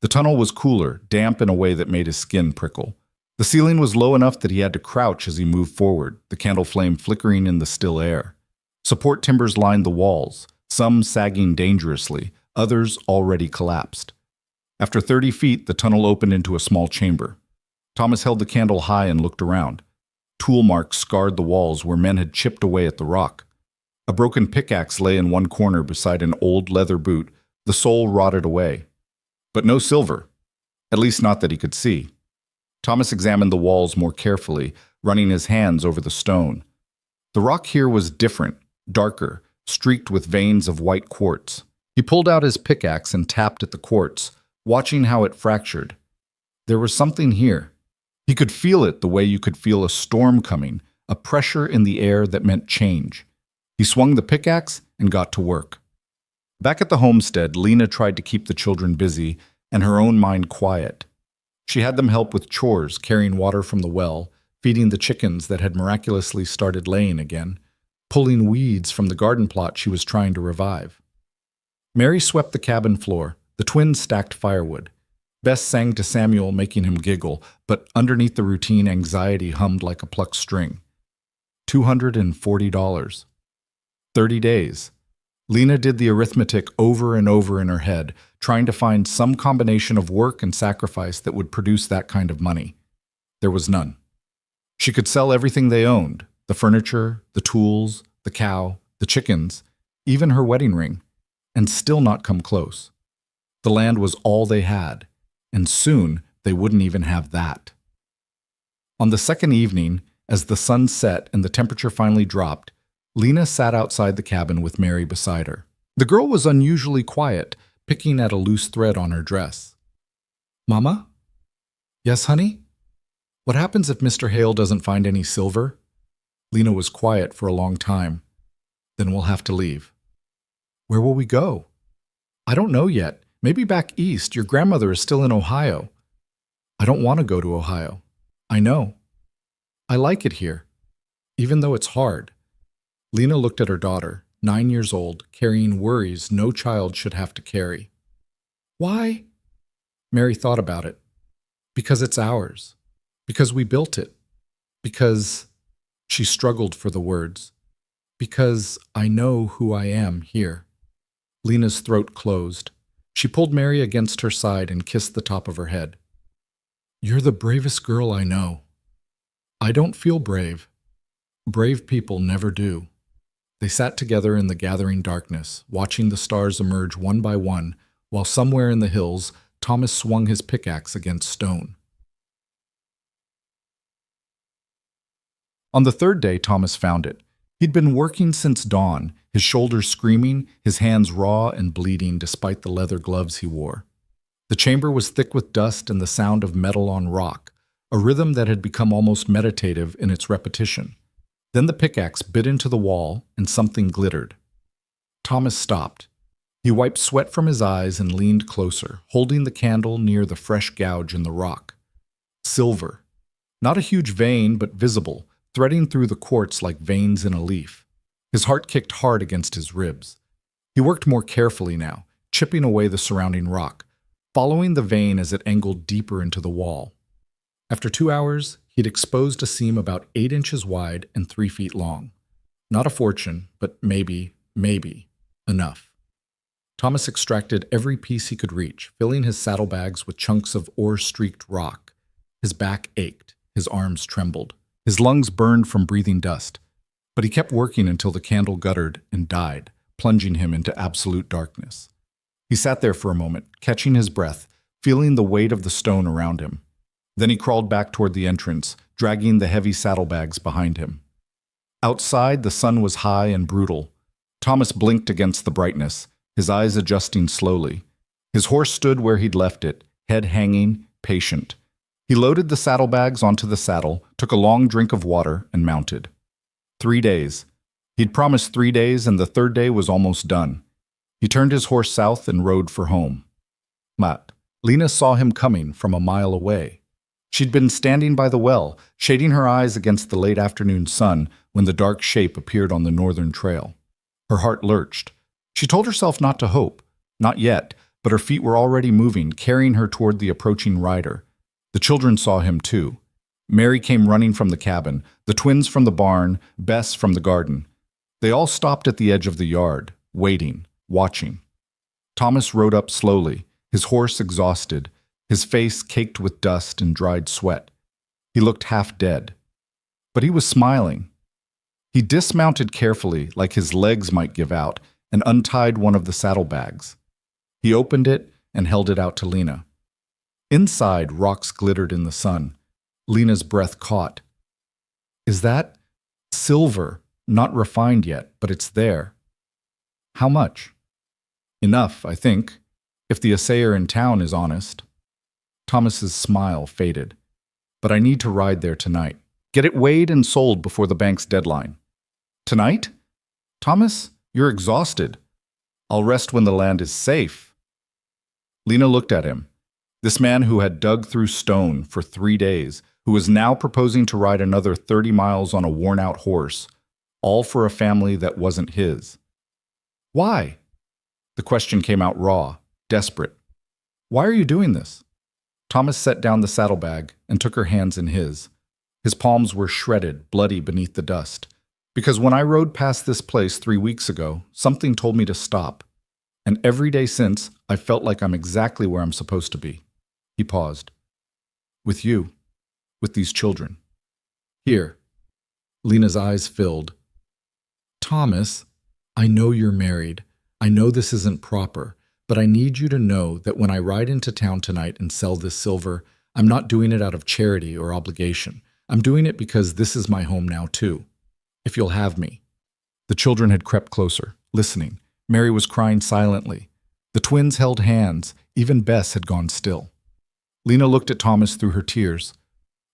The tunnel was cooler, damp in a way that made his skin prickle. The ceiling was low enough that he had to crouch as he moved forward, the candle flame flickering in the still air. Support timbers lined the walls, some sagging dangerously, others already collapsed. After 30 feet, the tunnel opened into a small chamber. Thomas held the candle high and looked around. Tool marks scarred the walls where men had chipped away at the rock. A broken pickaxe lay in one corner beside an old leather boot, the sole rotted away. But no silver, at least not that he could see. Thomas examined the walls more carefully, running his hands over the stone. The rock here was different, darker, streaked with veins of white quartz. He pulled out his pickaxe and tapped at the quartz, watching how it fractured. There was something here. He could feel it the way you could feel a storm coming, a pressure in the air that meant change. He swung the pickaxe and got to work. Back at the homestead, Lena tried to keep the children busy and her own mind quiet. She had them help with chores, carrying water from the well, feeding the chickens that had miraculously started laying again, pulling weeds from the garden plot she was trying to revive. Mary swept the cabin floor. The twins stacked firewood. Bess sang to Samuel, making him giggle, but underneath the routine, anxiety hummed like a plucked string. $240. 30 days. Lena did the arithmetic over and over in her head, trying to find some combination of work and sacrifice that would produce that kind of money. There was none. She could sell everything they owned, the furniture, the tools, the cow, the chickens, even her wedding ring, and still not come close. The land was all they had, and soon they wouldn't even have that. On the second evening, as the sun set and the temperature finally dropped, Lena sat outside the cabin with Mary beside her. The girl was unusually quiet, picking at a loose thread on her dress. "Mama?" "Yes, honey?" "What happens if Mr. Hale doesn't find any silver?" Lena was quiet for a long time. "Then we'll have to leave." "Where will we go?" "I don't know yet. Maybe back east. Your grandmother is still in Ohio." "I don't want to go to Ohio." "I know. I like it here, even though it's hard." Lena looked at her daughter, 9 years old, carrying worries no child should have to carry. "Why?" Mary thought about it. "Because it's ours. Because we built it. Because..." She struggled for the words. Because I know who I am here. Lena's throat closed. She pulled Mary against her side and kissed the top of her head. You're the bravest girl I know. I don't feel brave. Brave people never do. They sat together in the gathering darkness, watching the stars emerge one by one, while somewhere in the hills, Thomas swung his pickaxe against stone. On the third day, Thomas found it. He'd been working since dawn, his shoulders screaming, his hands raw and bleeding despite the leather gloves he wore. The chamber was thick with dust and the sound of metal on rock, a rhythm that had become almost meditative in its repetition. Then the pickaxe bit into the wall and something glittered. Thomas stopped. He wiped sweat from his eyes and leaned closer, holding the candle near the fresh gouge in the rock. Silver. Not a huge vein, but visible, threading through the quartz like veins in a leaf. His heart kicked hard against his ribs. He worked more carefully now, chipping away the surrounding rock, following the vein as it angled deeper into the wall. After 2 hours, he'd exposed a seam about 8 inches wide and 3 feet long. Not a fortune, but maybe enough. Thomas extracted every piece he could reach, filling his saddlebags with chunks of ore-streaked rock. His back ached, his arms trembled. His lungs burned from breathing dust, but he kept working until the candle guttered and died, plunging him into absolute darkness. He sat there for a moment, catching his breath, feeling the weight of the stone around him. Then he crawled back toward the entrance, dragging the heavy saddlebags behind him. Outside, the sun was high and brutal. Thomas blinked against the brightness, his eyes adjusting slowly. His horse stood where he'd left it, head hanging, patient. He loaded the saddlebags onto the saddle, took a long drink of water, and mounted. 3 days. He'd promised 3 days, and the third day was almost done. He turned his horse south and rode for home. Lena saw him coming from a mile away. She'd been standing by the well, shading her eyes against the late afternoon sun when the dark shape appeared on the northern trail. Her heart lurched. She told herself not to hope, not yet, but her feet were already moving, carrying her toward the approaching rider. The children saw him too. Mary came running from the cabin, the twins from the barn, Bess from the garden. They all stopped at the edge of the yard, waiting, watching. Thomas rode up slowly, his horse exhausted, his face caked with dust and dried sweat. He looked half dead. But he was smiling. He dismounted carefully, like his legs might give out, and untied one of the saddlebags. He opened it and held it out to Lena. Inside, rocks glittered in the sun. Lena's breath caught. Is that silver? Not refined yet, but it's there. How much? Enough, I think, if the assayer in town is honest. Thomas's smile faded. But I need to ride there tonight. Get it weighed and sold before the bank's deadline. Tonight? Thomas, you're exhausted. I'll rest when the land is safe. Lena looked at him. This man who had dug through stone for 3 days, who was now proposing to ride another 30 miles on a worn-out horse, all for a family that wasn't his. Why? The question came out raw, desperate. Why are you doing this? Thomas set down the saddlebag and took her hands in his. His palms were shredded, bloody beneath the dust. Because when I rode past this place 3 weeks ago, something told me to stop. And every day since, I felt like I'm exactly where I'm supposed to be. He paused. With you. With these children. Here. Lena's eyes filled. Thomas, I know you're married. I know this isn't proper, but I need you to know that when I ride into town tonight and sell this silver, I'm not doing it out of charity or obligation. I'm doing it because this is my home now too. If you'll have me. The children had crept closer, listening. Mary was crying silently. The twins held hands. Even Bess had gone still. Lena looked at Thomas through her tears.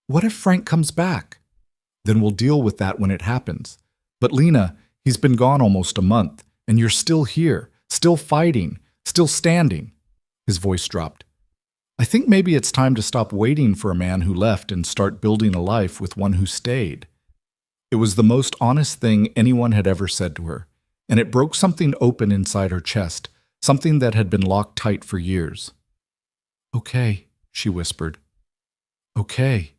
What if Frank comes back? Then we'll deal with that when it happens. But Lena, he's been gone almost a month, and you're still here, still fighting, still standing. His voice dropped. I think maybe it's time to stop waiting for a man who left and start building a life with one who stayed. It was the most honest thing anyone had ever said to her, and it broke something open inside her chest, something that had been locked tight for years. Okay, she whispered. Okay.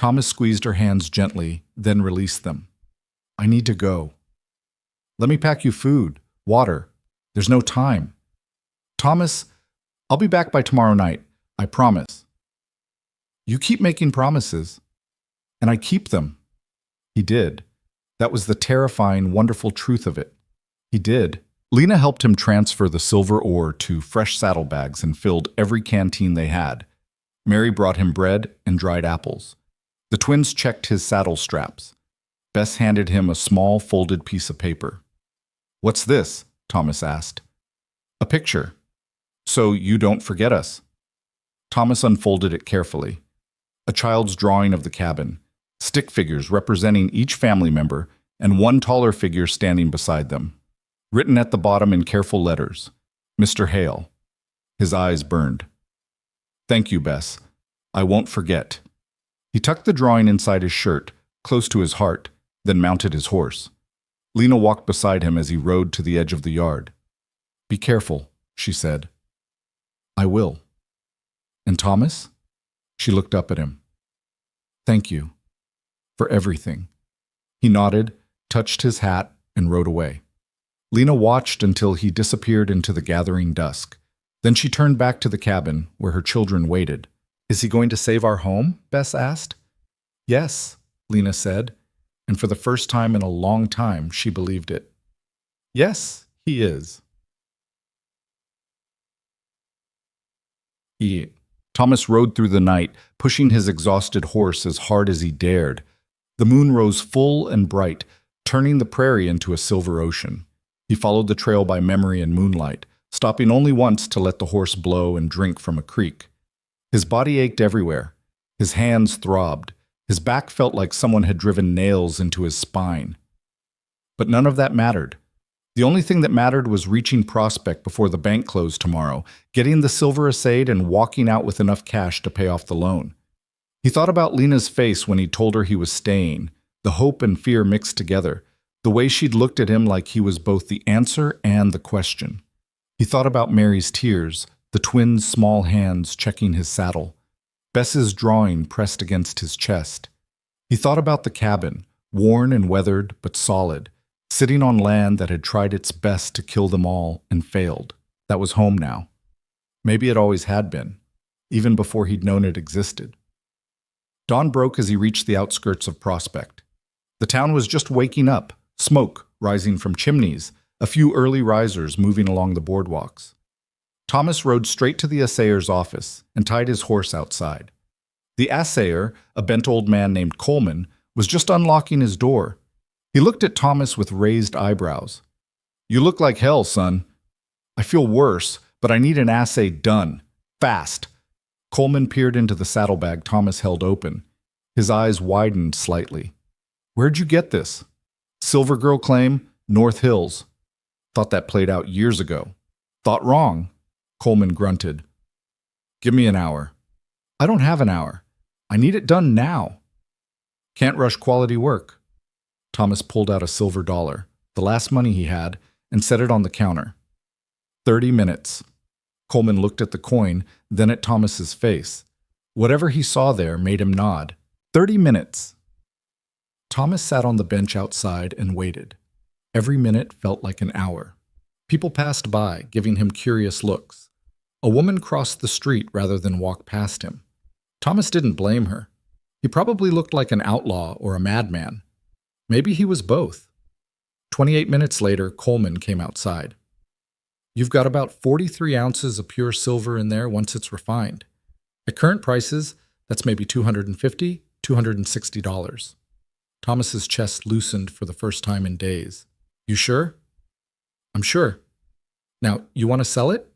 Thomas squeezed her hands gently, then released them. I need to go. Let me pack you food, water. There's no time. Thomas, I'll be back by tomorrow night. I promise. You keep making promises, and I keep them. He did. That was the terrifying, wonderful truth of it. He did. Lena helped him transfer the silver ore to fresh saddlebags and filled every canteen they had. Mary brought him bread and dried apples. The twins checked his saddle straps. Bess handed him a small, folded piece of paper. What's this? Thomas asked. A picture. So you don't forget us. Thomas unfolded it carefully. A child's drawing of the cabin, stick figures representing each family member, and one taller figure standing beside them. Written at the bottom in careful letters, Mr. Hale. His eyes burned. Thank you, Bess. I won't forget. He tucked the drawing inside his shirt, close to his heart, then mounted his horse. Lena walked beside him as he rode to the edge of the yard. Be careful, she said. I will. And Thomas? She looked up at him. Thank you. For everything. He nodded, touched his hat, and rode away. Lena watched until he disappeared into the gathering dusk. Then she turned back to the cabin, where her children waited. Is he going to save our home? Bess asked. Yes, Lena said, and for the first time in a long time, she believed it. Yes, he is. Thomas rode through the night, pushing his exhausted horse as hard as he dared. The moon rose full and bright, turning the prairie into a silver ocean. He followed the trail by memory and moonlight, stopping only once to let the horse blow and drink from a creek. His body ached everywhere. His hands throbbed. His back felt like someone had driven nails into his spine. But none of that mattered. The only thing that mattered was reaching Prospect before the bank closed tomorrow, getting the silver assayed, and walking out with enough cash to pay off the loan. He thought about Lena's face when he told her he was staying, the hope and fear mixed together, the way she'd looked at him like he was both the answer and the question. He thought about Mary's tears, the twins' small hands checking his saddle, Bess's drawing pressed against his chest. He thought about the cabin, worn and weathered but solid, sitting on land that had tried its best to kill them all and failed. That was home now. Maybe it always had been, even before he'd known it existed. Dawn broke as he reached the outskirts of Prospect. The town was just waking up, smoke rising from chimneys, a few early risers moving along the boardwalks. Thomas rode straight to the assayer's office and tied his horse outside. The assayer, a bent old man named Coleman, was just unlocking his door. He looked at Thomas with raised eyebrows. You look like hell, son. I feel worse, but I need an assay done. Fast. Coleman peered into the saddlebag Thomas held open. His eyes widened slightly. Where'd you get this? Silver Girl claim, North Hills. Thought that played out years ago. Thought wrong. Coleman grunted. Give me an hour. I don't have an hour. I need it done now. Can't rush quality work. Thomas pulled out a silver dollar, the last money he had, and set it on the counter. 30 minutes. Coleman looked at the coin, then at Thomas's face. Whatever he saw there made him nod. 30 minutes. Thomas sat on the bench outside and waited. Every minute felt like an hour. People passed by, giving him curious looks. A woman crossed the street rather than walk past him. Thomas didn't blame her. He probably looked like an outlaw or a madman. Maybe he was both. 28 minutes later, Coleman came outside. You've got about 43 ounces of pure silver in there once it's refined. At current prices, that's maybe $250, $260. Thomas's chest loosened for the first time in days. You sure? I'm sure. Now, you want to sell it?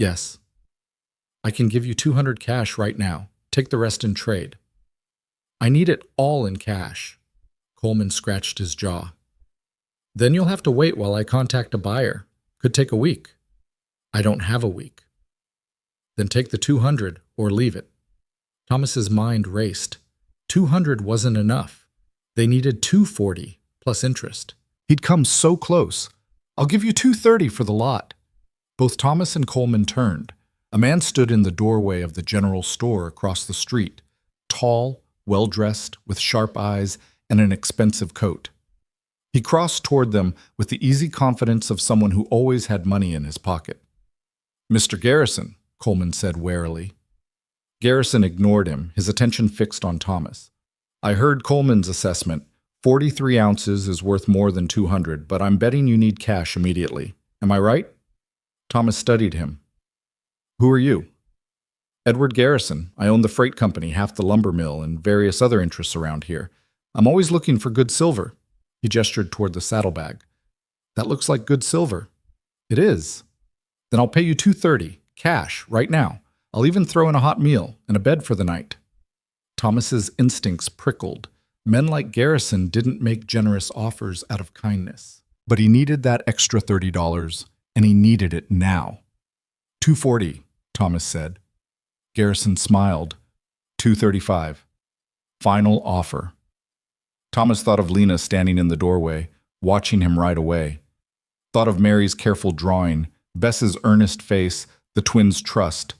Yes. I can give you $200 cash right now. Take the rest in trade. I need it all in cash. Coleman scratched his jaw. Then you'll have to wait while I contact a buyer. Could take a week. I don't have a week. Then take the $200 or leave it. Thomas's mind raced. $200 wasn't enough. They needed $240 plus interest. He'd come so close. I'll give you $230 for the lot. Both Thomas and Coleman turned. A man stood in the doorway of the general store across the street. Tall, well-dressed, with sharp eyes and an expensive coat. He crossed toward them with the easy confidence of someone who always had money in his pocket. "Mr. Garrison," Coleman said warily. Garrison ignored him, his attention fixed on Thomas. "I heard Coleman's assessment. 43 ounces is worth more than 200, but I'm betting you need cash immediately. Am I right?" Thomas studied him. "Who are you?" "Edward Garrison. I own the freight company, half the lumber mill, and various other interests around here. I'm always looking for good silver." He gestured toward the saddlebag. "That looks like good silver." "It is." "Then I'll pay you 230, cash, right now. I'll even throw in a hot meal and a bed for the night." Thomas's instincts prickled. Men like Garrison didn't make generous offers out of kindness. But he needed that extra $30, and he needed it now. 240, Thomas said. Garrison smiled. 235. Final offer. Thomas thought of Lena standing in the doorway, watching him right away. Thought of Mary's careful drawing, Bess's earnest face, the twins' trust.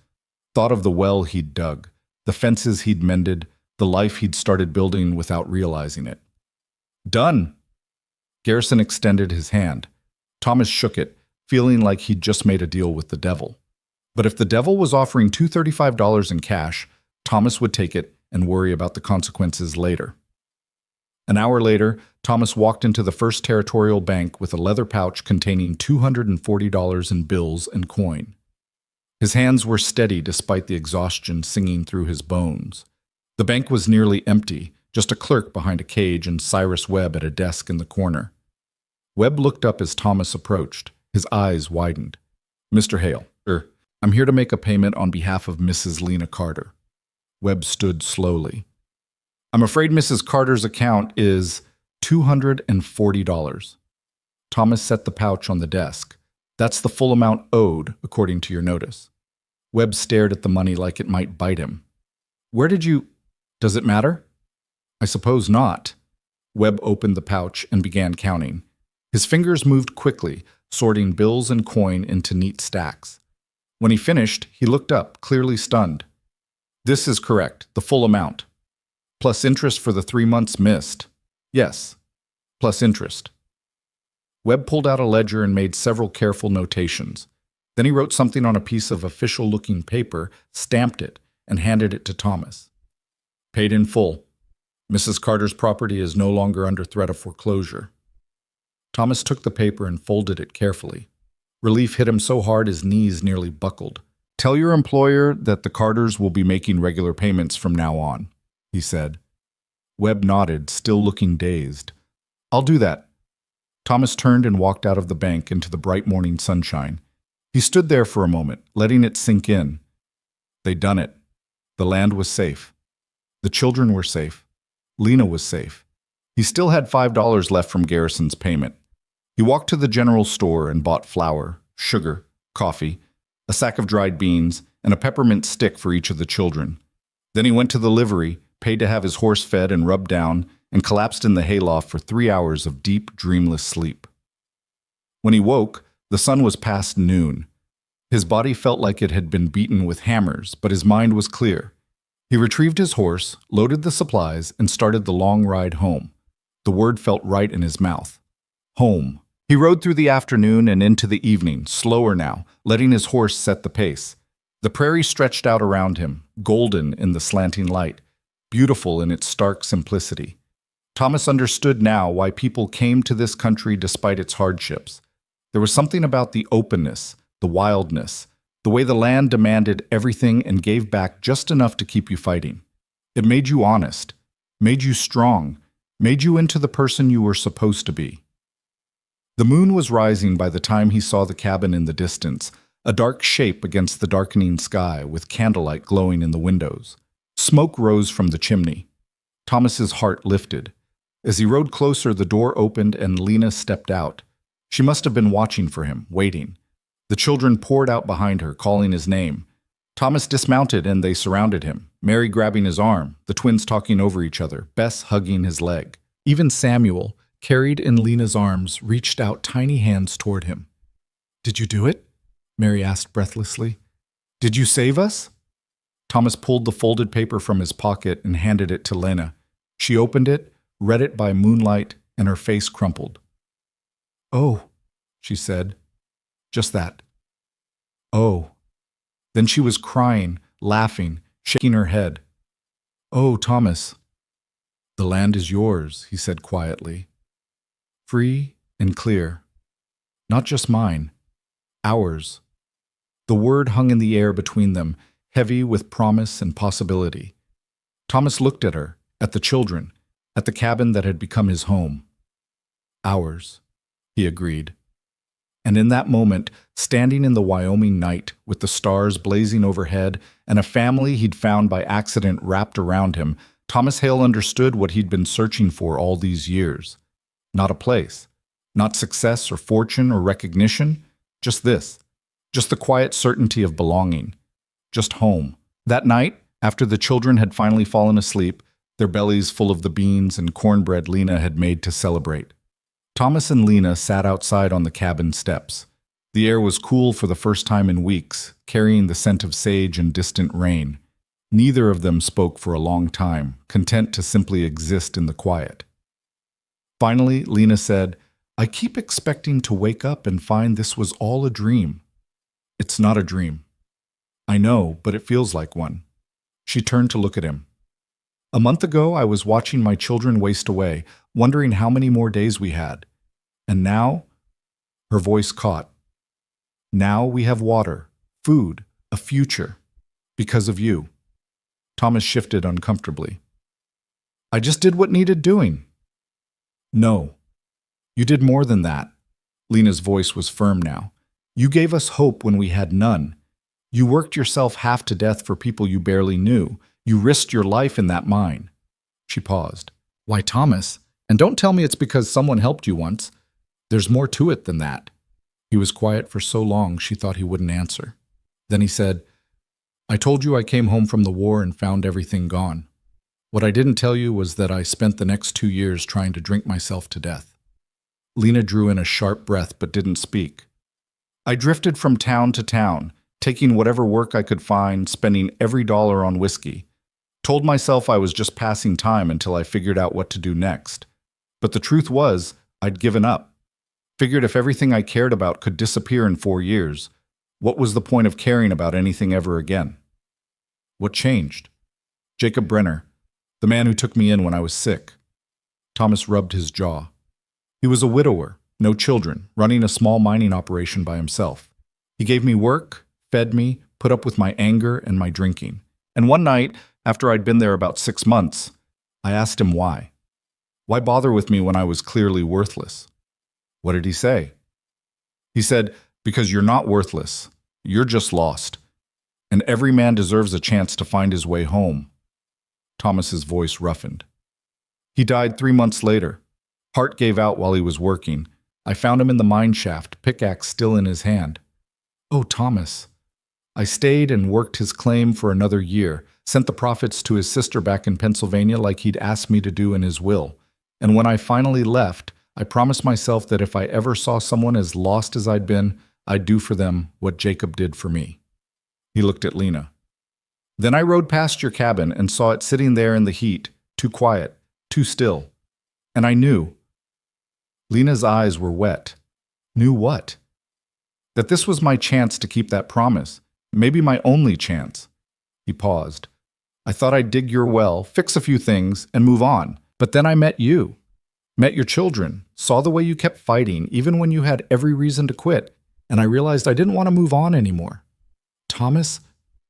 Thought of the well he'd dug, the fences he'd mended, the life he'd started building without realizing it. "Done!" Garrison extended his hand. Thomas shook it, feeling like he'd just made a deal with the devil. But if the devil was offering $235 in cash, Thomas would take it and worry about the consequences later. An hour later, Thomas walked into the First Territorial Bank with a leather pouch containing $240 in bills and coin. His hands were steady despite the exhaustion singing through his bones. The bank was nearly empty, just a clerk behind a cage and Cyrus Webb at a desk in the corner. Webb looked up as Thomas approached. His eyes widened. "Mr. Hale, sir, I'm here to make a payment on behalf of Mrs. Lena Carter." Webb stood slowly. "I'm afraid Mrs. Carter's account is $240. Thomas set the pouch on the desk. "That's the full amount owed, according to your notice." Webb stared at the money like it might bite him. "Where did you... Does it matter?" "I suppose not." Webb opened the pouch and began counting. His fingers moved quickly, sorting bills and coin into neat stacks. When he finished, he looked up, clearly stunned. "This is correct, the full amount. Plus interest for the 3 months missed." "Yes, plus interest." Webb pulled out a ledger and made several careful notations. Then he wrote something on a piece of official-looking paper, stamped it, and handed it to Thomas. "Paid in full. Mrs. Carter's property is no longer under threat of foreclosure." Thomas took the paper and folded it carefully. Relief hit him so hard his knees nearly buckled. "Tell your employer that the Carters will be making regular payments from now on," he said. Webb nodded, still looking dazed. "I'll do that." Thomas turned and walked out of the bank into the bright morning sunshine. He stood there for a moment, letting it sink in. They'd done it. The land was safe. The children were safe. Lena was safe. He still had $5 left from Garrison's payment. He walked to the general store and bought flour, sugar, coffee, a sack of dried beans, and a peppermint stick for each of the children. Then he went to the livery, paid to have his horse fed and rubbed down, and collapsed in the hayloft for 3 hours of deep, dreamless sleep. When he woke, the sun was past noon. His body felt like it had been beaten with hammers, but his mind was clear. He retrieved his horse, loaded the supplies, and started the long ride home. The word felt right in his mouth. Home. He rode through the afternoon and into the evening, slower now, letting his horse set the pace. The prairie stretched out around him, golden in the slanting light, beautiful in its stark simplicity. Thomas understood now why people came to this country despite its hardships. There was something about the openness, the wildness, the way the land demanded everything and gave back just enough to keep you fighting. It made you honest, made you strong, made you into the person you were supposed to be. The moon was rising by the time he saw the cabin in the distance, a dark shape against the darkening sky with candlelight glowing in the windows. Smoke rose from the chimney. Thomas's heart lifted. As he rode closer, the door opened and Lena stepped out. She must have been watching for him, waiting. The children poured out behind her, calling his name. Thomas dismounted and they surrounded him, Mary grabbing his arm, the twins talking over each other, Bess hugging his leg. Even Samuel, carried in Lena's arms, reached out tiny hands toward him. "Did you do it?" Mary asked breathlessly. "Did you save us?" Thomas pulled the folded paper from his pocket and handed it to Lena. She opened it, read it by moonlight, and her face crumpled. "Oh," she said. Just that. "Oh." Then she was crying, laughing, shaking her head. "Oh, Thomas." "The land is yours," he said quietly. "Free and clear. Not just mine. Ours." The word hung in the air between them, heavy with promise and possibility. Thomas looked at her, at the children, at the cabin that had become his home. "Ours," he agreed. And in that moment, standing in the Wyoming night with the stars blazing overhead and a family he'd found by accident wrapped around him, Thomas Hale understood what he'd been searching for all these years. Not a place, not success or fortune or recognition, just this, just the quiet certainty of belonging, just home. That night, after the children had finally fallen asleep, their bellies full of the beans and cornbread Lena had made to celebrate, Thomas and Lena sat outside on the cabin steps. The air was cool for the first time in weeks, carrying the scent of sage and distant rain. Neither of them spoke for a long time, content to simply exist in the quiet. Finally, Lena said, "I keep expecting to wake up and find this was all a dream." "It's not a dream." "I know, but it feels like one." She turned to look at him. "A month ago, I was watching my children waste away, wondering how many more days we had. And now," her voice caught, "now we have water, food, a future, because of you." Thomas shifted uncomfortably. "I just did what needed doing." "No, you did more than that." Lena's voice was firm now. "You gave us hope when we had none. You worked yourself half to death for people you barely knew. You risked your life in that mine." She paused. "Why, Thomas? And don't tell me it's because someone helped you once. There's more to it than that." He was quiet for so long she thought he wouldn't answer. Then he said, "I told you I came home from the war and found everything gone. What I didn't tell you was that I spent the next 2 years trying to drink myself to death." Lena drew in a sharp breath but didn't speak. "I drifted from town to town, taking whatever work I could find, spending every dollar on whiskey. Told myself I was just passing time until I figured out what to do next. But the truth was, I'd given up. Figured if everything I cared about could disappear in 4 years, what was the point of caring about anything ever again?" "What changed?" "Jacob Brenner, the man who took me in when I was sick." Thomas rubbed his jaw. "He was a widower, no children, running a small mining operation by himself. He gave me work, fed me, put up with my anger and my drinking. And one night, after I'd been there about 6 months, I asked him why. Why bother with me when I was clearly worthless?" "What did he say?" "He said, 'Because you're not worthless. You're just lost. And every man deserves a chance to find his way home.'" Thomas's voice roughened. "He died 3 months later. Heart gave out while he was working. I found him in the mine shaft, pickaxe still in his hand." "Oh, Thomas." "I stayed and worked his claim for another year, sent the profits to his sister back in Pennsylvania like he'd asked me to do in his will. And when I finally left, I promised myself that if I ever saw someone as lost as I'd been, I'd do for them what Jacob did for me." He looked at Lena. "Then I rode past your cabin and saw it sitting there in the heat, too quiet, too still. And I knew." Lena's eyes were wet. "Knew what?" "That this was my chance to keep that promise. Maybe my only chance." He paused. "I thought I'd dig your well, fix a few things, and move on. But then I met you. Met your children, saw the way you kept fighting, even when you had every reason to quit, and I realized I didn't want to move on anymore." "Thomas,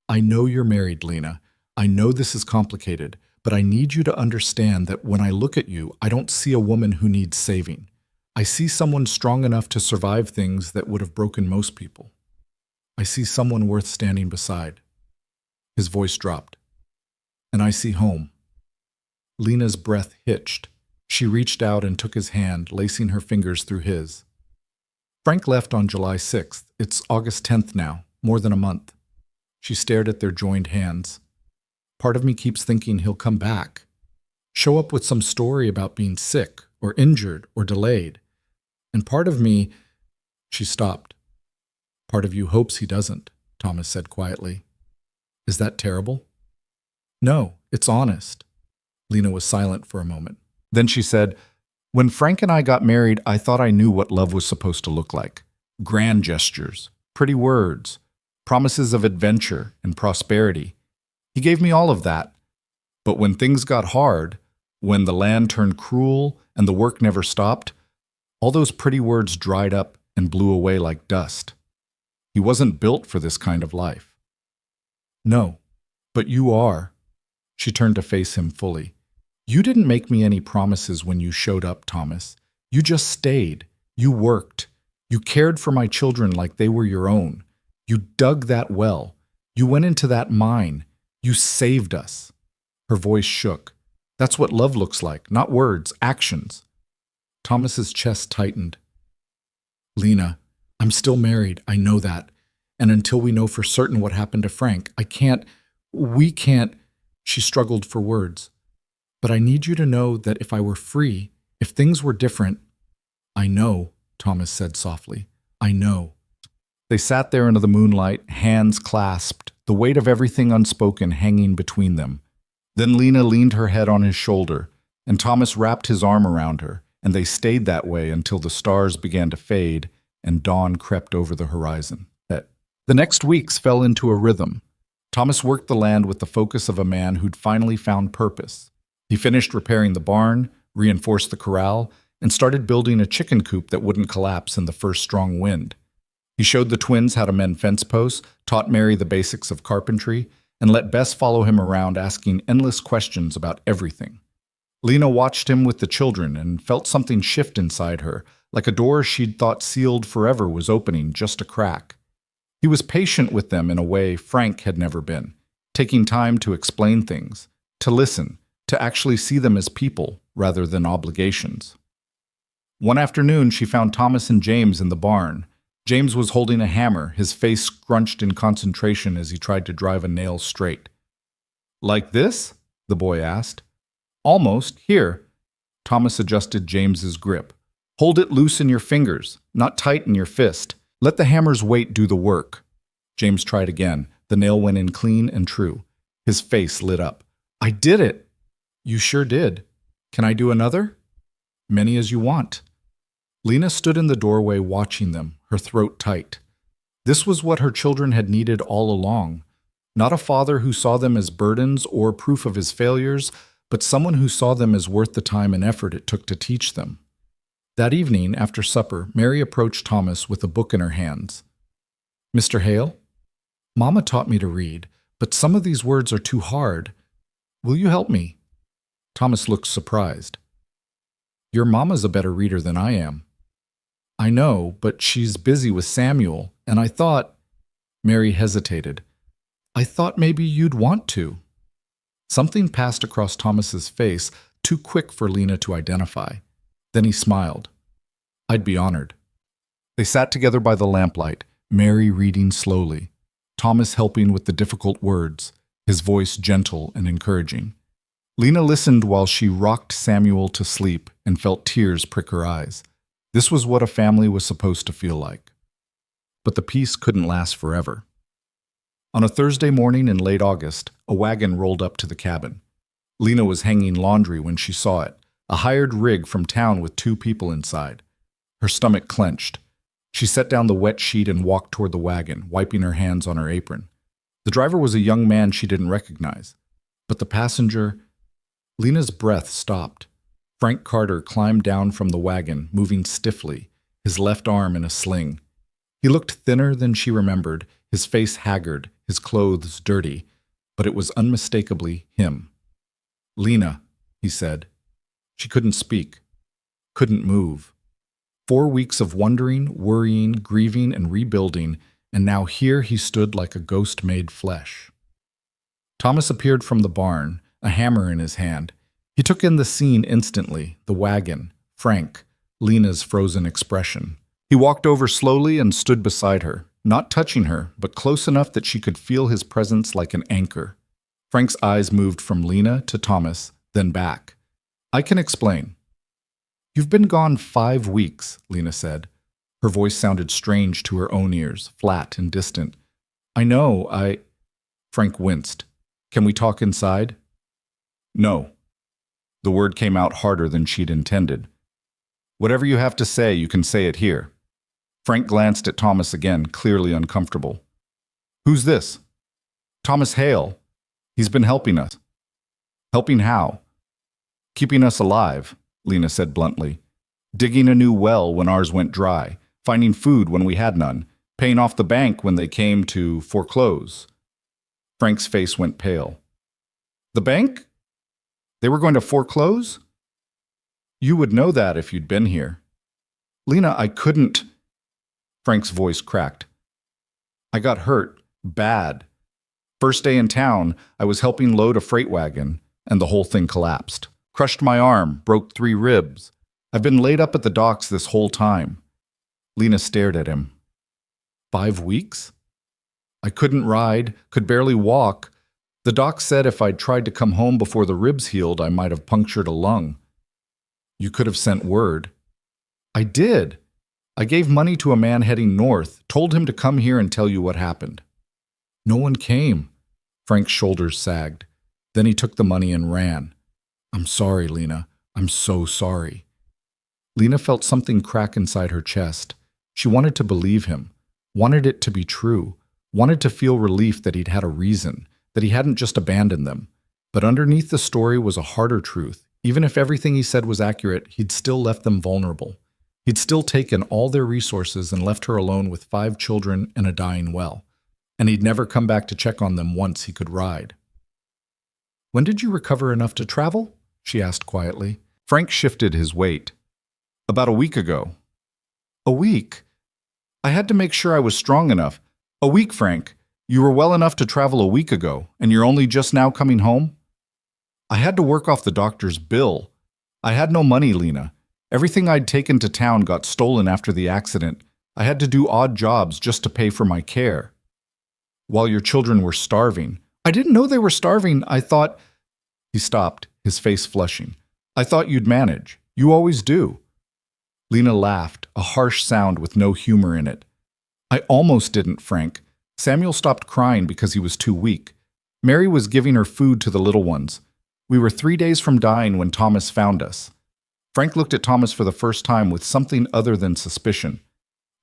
I know you're married, Lena. I know this is complicated, but I need you to understand that when I look at you, I don't see a woman who needs saving. I see someone strong enough to survive things that would have broken most people. I see someone worth standing beside." His voice dropped. "And I see home." Lena's breath hitched. She reached out and took his hand, lacing her fingers through his. "Frank left on July 6th. It's August 10th now, more than a month." She stared at their joined hands. "Part of me keeps thinking he'll come back. Show up with some story about being sick, or injured, or delayed. And part of me—" She stopped. "Part of you hopes he doesn't," Thomas said quietly. "Is that terrible?" No, it's honest. Lena was silent for a moment. Then she said, "When Frank and I got married, I thought I knew what love was supposed to look like. Grand gestures, pretty words, promises of adventure and prosperity. He gave me all of that. But when things got hard, when the land turned cruel and the work never stopped, all those pretty words dried up and blew away like dust. He wasn't built for this kind of life." "No, but you are." She turned to face him fully. "You didn't make me any promises when you showed up, Thomas. You just stayed. You worked. You cared for my children like they were your own. You dug that well. You went into that mine. You saved us." Her voice shook. "That's what love looks like, not words, actions." Thomas's chest tightened. "Lena, I'm still married, I know that. And until we know for certain what happened to Frank, we can't, she struggled for words. "But I need you to know that if I were free, if things were different—" "I know," Thomas said softly. "I know." They sat there into the moonlight, hands clasped, the weight of everything unspoken hanging between them. Then Lena leaned her head on his shoulder, and Thomas wrapped his arm around her, and they stayed that way until the stars began to fade and dawn crept over the horizon. The next weeks fell into a rhythm. Thomas worked the land with the focus of a man who'd finally found purpose. He finished repairing the barn, reinforced the corral, and started building a chicken coop that wouldn't collapse in the first strong wind. He showed the twins how to mend fence posts, taught Mary the basics of carpentry, and let Bess follow him around asking endless questions about everything. Lena watched him with the children and felt something shift inside her, like a door she'd thought sealed forever was opening just a crack. He was patient with them in a way Frank had never been, taking time to explain things, to listen, to actually see them as people rather than obligations. One afternoon, she found Thomas and James in the barn. James was holding a hammer, his face scrunched in concentration as he tried to drive a nail straight. "Like this?" the boy asked. "Almost. Here." Thomas adjusted James's grip. "Hold it loose in your fingers, not tight in your fist. Let the hammer's weight do the work." James tried again. The nail went in clean and true. His face lit up. "I did it!" "You sure did. Can I do another?" "Many as you want." Lena stood in the doorway watching them, her throat tight. This was what her children had needed all along. Not a father who saw them as burdens or proof of his failures, but someone who saw them as worth the time and effort it took to teach them. That evening, after supper, Mary approached Thomas with a book in her hands. "Mr. Hale, Mama taught me to read, but some of these words are too hard. Will you help me?" Thomas looked surprised. "Your Mama's a better reader than I am." "I know, but she's busy with Samuel, and I thought—" Mary hesitated. "I thought maybe you'd want to." Something passed across Thomas's face, too quick for Lena to identify. Then he smiled. "I'd be honored." They sat together by the lamplight, Mary reading slowly, Thomas helping with the difficult words, his voice gentle and encouraging. Lena listened while she rocked Samuel to sleep and felt tears prick her eyes. This was what a family was supposed to feel like. But the peace couldn't last forever. On a Thursday morning in late August, a wagon rolled up to the cabin. Lena was hanging laundry when she saw it, a hired rig from town with 2 people inside. Her stomach clenched. She set down the wet sheet and walked toward the wagon, wiping her hands on her apron. The driver was a young man she didn't recognize. But the passenger— Lena's breath stopped. Frank Carter climbed down from the wagon, moving stiffly, his left arm in a sling. He looked thinner than she remembered, his face haggard, his clothes dirty, but it was unmistakably him. "Lena," he said. She couldn't speak, couldn't move. 4 weeks of wondering, worrying, grieving, and rebuilding, and now here he stood like a ghost made flesh. Thomas appeared from the barn, a hammer in his hand. He took in the scene instantly, the wagon, Frank, Lena's frozen expression. He walked over slowly and stood beside her, not touching her, but close enough that she could feel his presence like an anchor. Frank's eyes moved from Lena to Thomas, then back. "I can explain." "You've been gone 5 weeks, Lena said. Her voice sounded strange to her own ears, flat and distant. "I know, Frank winced. "Can we talk inside?" No. The word came out harder than she'd intended. Whatever you have to say, you can say it here. Frank glanced at Thomas again, clearly uncomfortable. Who's this? Thomas Hale. He's been helping us. Helping how? Keeping us alive, Lena said bluntly. Digging a new well when ours went dry, finding food when we had none, paying off the bank when they came to foreclose. Frank's face went pale. The bank? They were going to foreclose? You would know that if you'd been here. Lena, I couldn't. Frank's voice cracked. I got hurt. Bad. First day in town, I was helping load a freight wagon, and the whole thing collapsed. Crushed my arm, broke 3 ribs. I've been laid up at the docks this whole time. Lena stared at him. 5 weeks? I couldn't ride, could barely walk. The doc said if I'd tried to come home before the ribs healed, I might have punctured a lung. You could have sent word. I did. I gave money to a man heading north, told him to come here and tell you what happened. No one came. Frank's shoulders sagged. Then he took the money and ran. I'm sorry, Lena. I'm so sorry. Lena felt something crack inside her chest. She wanted to believe him, wanted it to be true, wanted to feel relief that he'd had a reason, that he hadn't just abandoned them. But underneath the story was a harder truth. Even if everything he said was accurate, he'd still left them vulnerable. He'd still taken all their resources and left her alone with 5 children and a dying well. And he'd never come back to check on them once he could ride. When did you recover enough to travel? She asked quietly. Frank shifted his weight. About a week ago. A week? I had to make sure I was strong enough. A week, Frank. You were well enough to travel a week ago, and you're only just now coming home? I had to work off the doctor's bill. I had no money, Lena. Everything I'd taken to town got stolen after the accident. I had to do odd jobs just to pay for my care. While your children were starving. I didn't know they were starving. I thought... He stopped, his face flushing. I thought you'd manage. You always do. Lena laughed, a harsh sound with no humor in it. I almost didn't, Frank. Samuel stopped crying because he was too weak. Mary was giving her food to the little ones. We were 3 days from dying when Thomas found us. Frank looked at Thomas for the first time with something other than suspicion.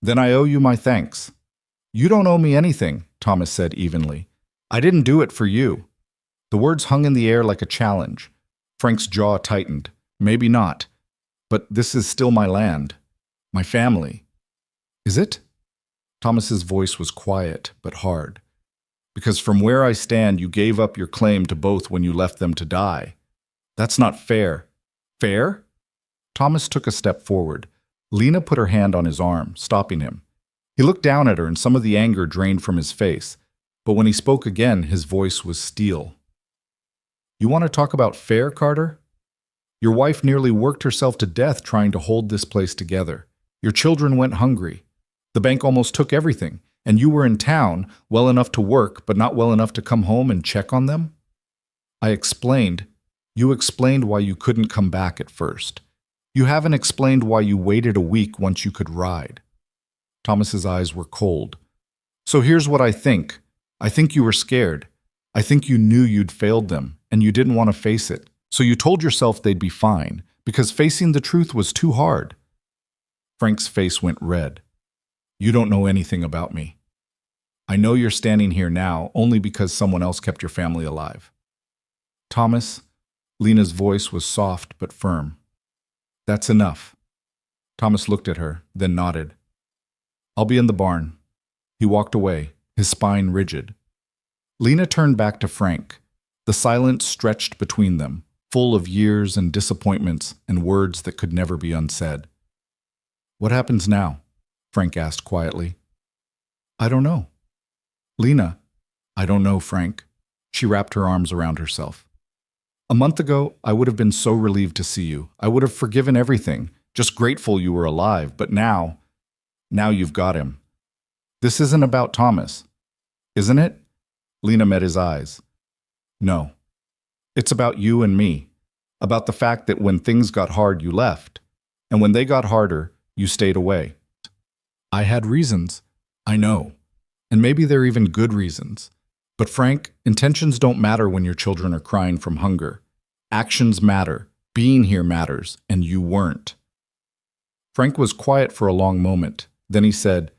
Then I owe you my thanks. You don't owe me anything, Thomas said evenly. I didn't do it for you. The words hung in the air like a challenge. Frank's jaw tightened. Maybe not. But this is still my land. My family. Is it? Thomas's voice was quiet but hard. Because from where I stand, you gave up your claim to both when you left them to die. That's not fair. Fair? Thomas took a step forward. Lena put her hand on his arm, stopping him. He looked down at her and some of the anger drained from his face. But when he spoke again, his voice was steel. You want to talk about fair, Carter? Your wife nearly worked herself to death trying to hold this place together. Your children went hungry. The bank almost took everything, and you were in town, well enough to work, but not well enough to come home and check on them? I explained. You explained why you couldn't come back at first. You haven't explained why you waited a week once you could ride. Thomas's eyes were cold. So here's what I think. I think you were scared. I think you knew you'd failed them, and you didn't want to face it. So you told yourself they'd be fine, because facing the truth was too hard. Frank's face went red. You don't know anything about me. I know you're standing here now only because someone else kept your family alive. Thomas, Lena's voice was soft but firm. That's enough. Thomas looked at her, then nodded. I'll be in the barn. He walked away, his spine rigid. Lena turned back to Frank. The silence stretched between them, full of years and disappointments and words that could never be unsaid. What happens now? Frank asked quietly. I don't know. Lena, I don't know, Frank. She wrapped her arms around herself. A month ago, I would have been so relieved to see you. I would have forgiven everything, just grateful you were alive. But now you've got him. This isn't about Thomas, isn't it? Lena met his eyes. No. It's about you and me. About the fact that when things got hard, you left. And when they got harder, you stayed away. I had reasons. I know. And maybe they're even good reasons. But Frank, intentions don't matter when your children are crying from hunger. Actions matter. Being here matters, and you weren't. Frank was quiet for a long moment. Then he said,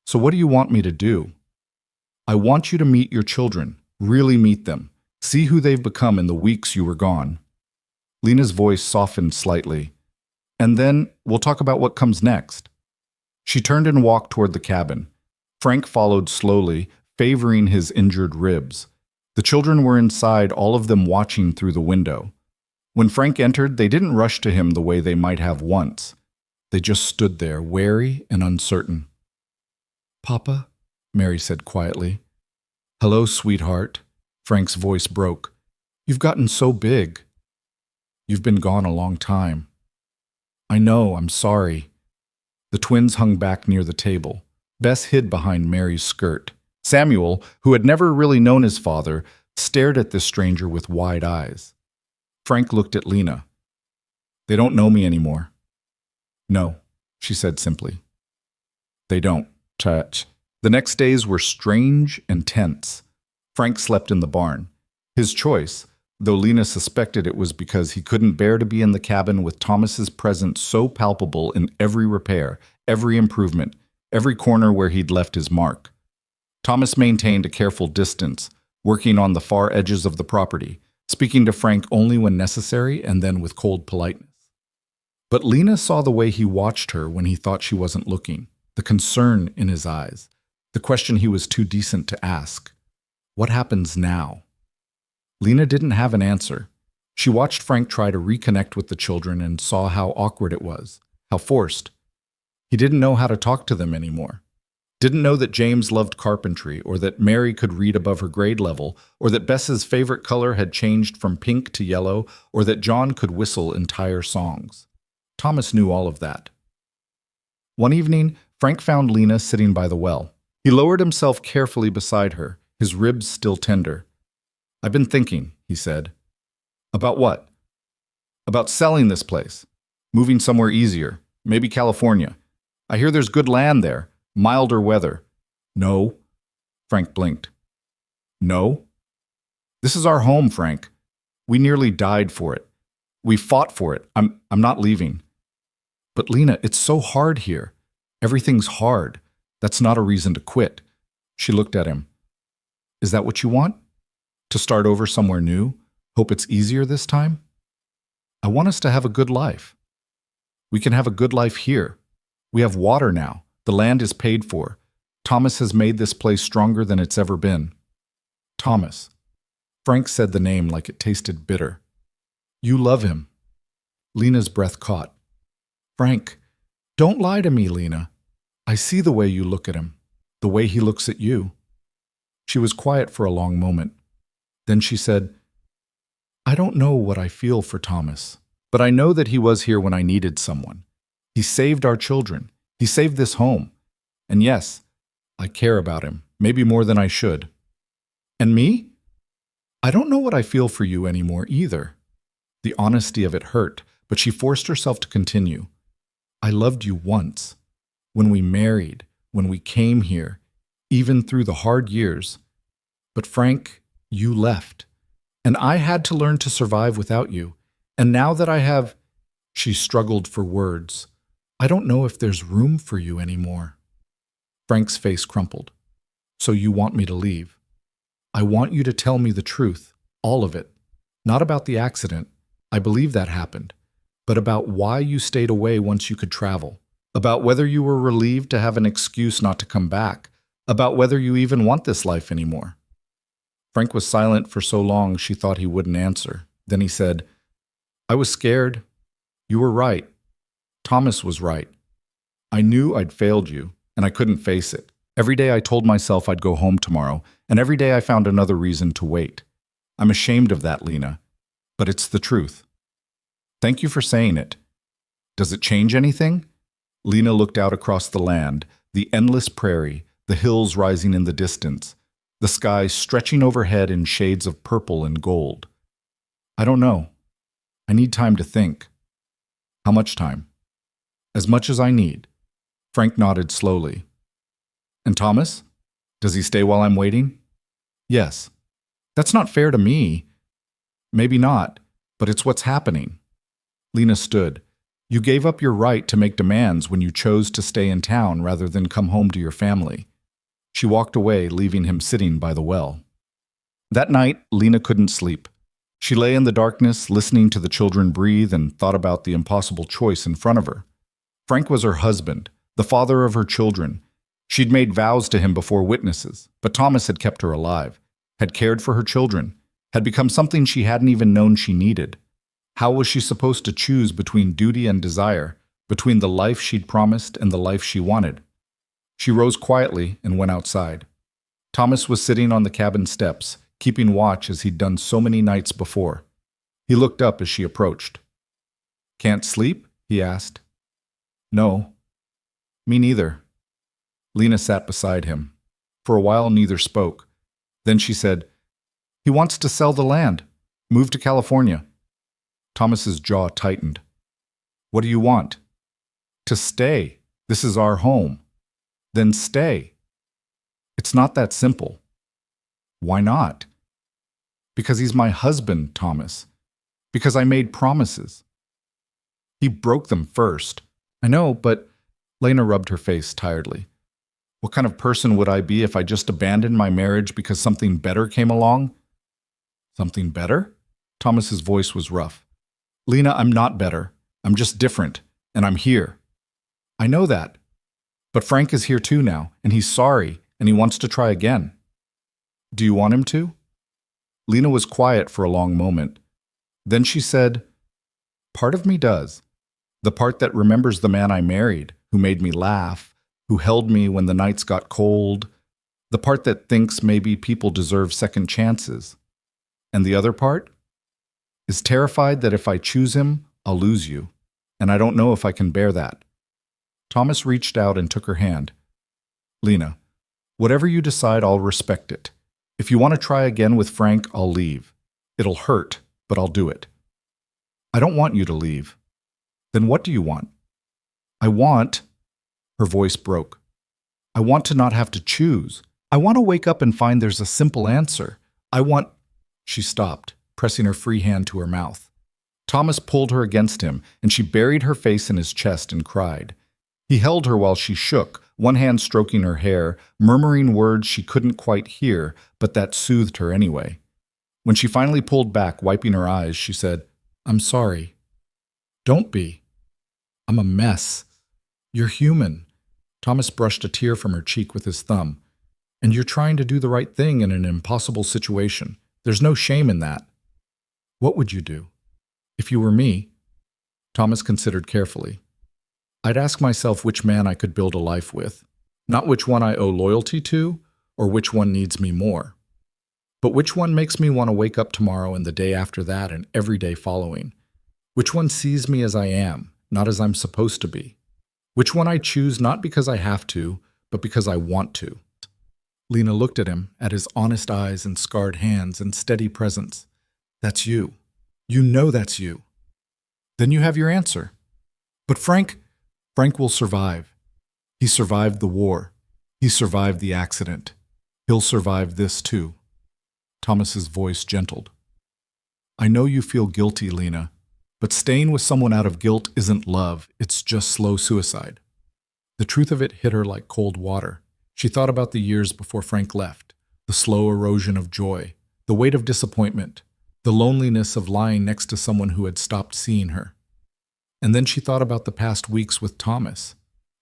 "So what do you want me to do?" "I want you to meet your children. Really meet them. See who they've become in the weeks you were gone." Lena's voice softened slightly. "And then we'll talk about what comes next." She turned and walked toward the cabin. Frank followed slowly, favoring his injured ribs. The children were inside, all of them watching through the window. When Frank entered, they didn't rush to him the way they might have once. They just stood there, wary and uncertain. "Papa?" Mary said quietly. "Hello, sweetheart." Frank's voice broke. "You've gotten so big." "You've been gone a long time." "I know, I'm sorry." The twins hung back near the table. Bess hid behind Mary's skirt. Samuel, who had never really known his father, stared at this stranger with wide eyes. Frank looked at Lena. "They don't know me anymore." "No," she said simply. "They don't." Touch. The next days were strange and tense. Frank slept in the barn. His choice, though Lena suspected it was because he couldn't bear to be in the cabin with Thomas's presence so palpable in every repair, every improvement, every corner where he'd left his mark. Thomas maintained a careful distance, working on the far edges of the property, speaking to Frank only when necessary and then with cold politeness. But Lena saw the way he watched her when he thought she wasn't looking, the concern in his eyes, the question he was too decent to ask. What happens now? Lena didn't have an answer. She watched Frank try to reconnect with the children and saw how awkward it was, how forced. He didn't know how to talk to them anymore. Didn't know that James loved carpentry, or that Mary could read above her grade level, or that Bess's favorite color had changed from pink to yellow, or that John could whistle entire songs. Thomas knew all of that. One evening, Frank found Lena sitting by the well. He lowered himself carefully beside her, his ribs still tender. "I've been thinking," he said. "About what?" "About selling this place. Moving somewhere easier. Maybe California. I hear there's good land there. Milder weather." "No." Frank blinked. "No?" "This is our home, Frank. We nearly died for it. We fought for it. I'm not leaving." "But Lena, it's so hard here. Everything's hard. That's not a reason to quit." She looked at him. "Is that what you want? To start over somewhere new? Hope it's easier this time?" "I want us to have a good life." "We can have a good life here. We have water now. The land is paid for. Thomas has made this place stronger than it's ever been." "Thomas." Frank said the name like it tasted bitter. "You love him." Lena's breath caught. "Frank, don't lie to me, Lena. I see the way you look at him, the way he looks at you." She was quiet for a long moment. Then she said, "I don't know what I feel for Thomas, but I know that he was here when I needed someone. He saved our children. He saved this home. And yes, I care about him, maybe more than I should." "And me? I don't know what I feel for you anymore either." The honesty of it hurt, but she forced herself to continue. "I loved you once. When we married, when we came here, even through the hard years. But Frank, you left. And I had to learn to survive without you. And now that I have—" She struggled for words. "I don't know if there's room for you anymore." Frank's face crumpled. "So you want me to leave? I want you to tell me the truth, all of it. Not about the accident. I believe that happened. But about why you stayed away once you could travel. About whether you were relieved to have an excuse not to come back. About whether you even want this life anymore." Frank was silent for so long she thought he wouldn't answer. Then he said, "I was scared. You were right. Thomas was right. I knew I'd failed you, and I couldn't face it. Every day I told myself I'd go home tomorrow, and every day I found another reason to wait. I'm ashamed of that, Lena, but it's the truth. Thank you for saying it. Does it change anything?" Lena looked out across the land, the endless prairie, the hills rising in the distance, the sky stretching overhead in shades of purple and gold. "I don't know. I need time to think." "How much time?" "As much as I need." Frank nodded slowly. "And Thomas? Does he stay while I'm waiting?" "Yes." "That's not fair to me." "Maybe not. But it's what's happening. Lena stood. You gave up your right to make demands when you chose to stay in town rather than come home to your family. She walked away, leaving him sitting by the well. That night, Lena couldn't sleep. She lay in the darkness, listening to the children breathe, and thought about the impossible choice in front of her. Frank was her husband, the father of her children. She'd made vows to him before witnesses, but Thomas had kept her alive, had cared for her children, had become something she hadn't even known she needed. How was she supposed to choose between duty and desire, between the life she'd promised and the life she wanted? She rose quietly and went outside. Thomas was sitting on the cabin steps, keeping watch as he'd done so many nights before. He looked up as she approached. "Can't sleep?" he asked. "No." "Me neither." Lena sat beside him. For a while, neither spoke. Then she said, "He wants to sell the land, move to California." Thomas's jaw tightened. "What do you want?" "To stay. This is our home." "Then stay." "It's not that simple." "Why not?" "Because he's my husband, Thomas. Because I made promises." "He broke them first." "I know, but—" Lena rubbed her face tiredly. "What kind of person would I be if I just abandoned my marriage because something better came along?" "Something better?" Thomas's voice was rough. "Lena, I'm not better. I'm just different, and I'm here." "I know that. But Frank is here too now, and he's sorry, and he wants to try again." "Do you want him to?" Lena was quiet for a long moment. Then she said, "Part of me does. The part that remembers the man I married, who made me laugh, who held me when the nights got cold. The part that thinks maybe people deserve second chances. And the other part is terrified that if I choose him, I'll lose you. And I don't know if I can bear that." Thomas reached out and took her hand. "Lena, whatever you decide, I'll respect it. If you want to try again with Frank, I'll leave. It'll hurt, but I'll do it." "I don't want you to leave." "Then what do you want?" "I want—" Her voice broke. "I want to not have to choose. I want to wake up and find there's a simple answer. I want—" She stopped, pressing her free hand to her mouth. Thomas pulled her against him, and she buried her face in his chest and cried. He held her while she shook, one hand stroking her hair, murmuring words she couldn't quite hear, but that soothed her anyway. When she finally pulled back, wiping her eyes, she said, "I'm sorry." "Don't be. I'm a mess. You're human." Thomas brushed a tear from her cheek with his thumb. "And you're trying to do the right thing in an impossible situation. There's no shame in that." "What would you do? If you were me?" Thomas considered carefully. "I'd ask myself which man I could build a life with. Not which one I owe loyalty to, or which one needs me more. But which one makes me want to wake up tomorrow and the day after that and every day following. Which one sees me as I am, not as I'm supposed to be. Which one I choose not because I have to, but because I want to." Lena looked at him, at his honest eyes and scarred hands and steady presence. "That's you. You know that's you. Then you have your answer." "But Frank will survive. He survived the war. He survived the accident. He'll survive this too." Thomas's voice gentled. "I know you feel guilty, Lena, but staying with someone out of guilt isn't love, it's just slow suicide." The truth of it hit her like cold water. She thought about the years before Frank left, the slow erosion of joy, the weight of disappointment, the loneliness of lying next to someone who had stopped seeing her. And then she thought about the past weeks with Thomas,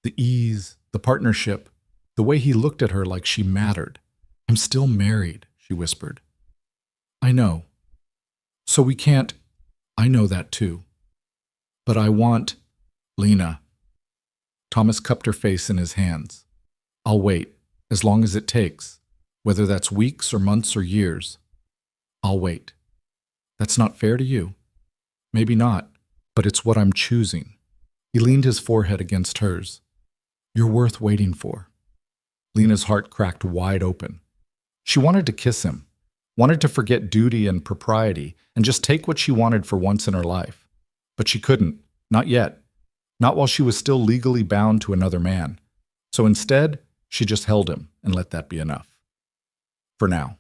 the ease, the partnership, the way he looked at her like she mattered. "I'm still married," she whispered. "I know. So we can't—" "I know that too. But I want—" "Lena." Thomas cupped her face in his hands. "I'll wait, as long as it takes, whether that's weeks or months or years. I'll wait. That's not fair to you. Maybe not, but it's what I'm choosing." He leaned his forehead against hers. "You're worth waiting for." Lena's heart cracked wide open. She wanted to kiss him, wanted to forget duty and propriety, and just take what she wanted for once in her life. But she couldn't, not yet, not while she was still legally bound to another man. So instead, she just held him and let that be enough. For now.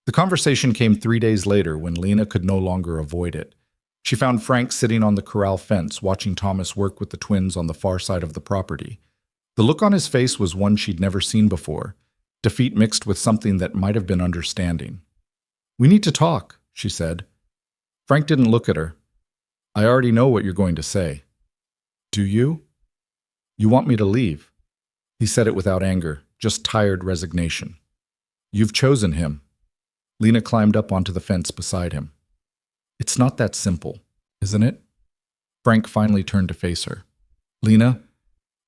The conversation came 3 days later when Lena could no longer avoid it. She found Frank sitting on the corral fence, watching Thomas work with the twins on the far side of the property. The look on his face was one she'd never seen before, defeat mixed with something that might have been understanding. "We need to talk," she said. Frank didn't look at her. "I already know what you're going to say." "Do you?" "You want me to leave." He said it without anger, just tired resignation. "You've chosen him." Lena climbed up onto the fence beside him. "It's not that simple, isn't it?" Frank finally turned to face her. "Lena,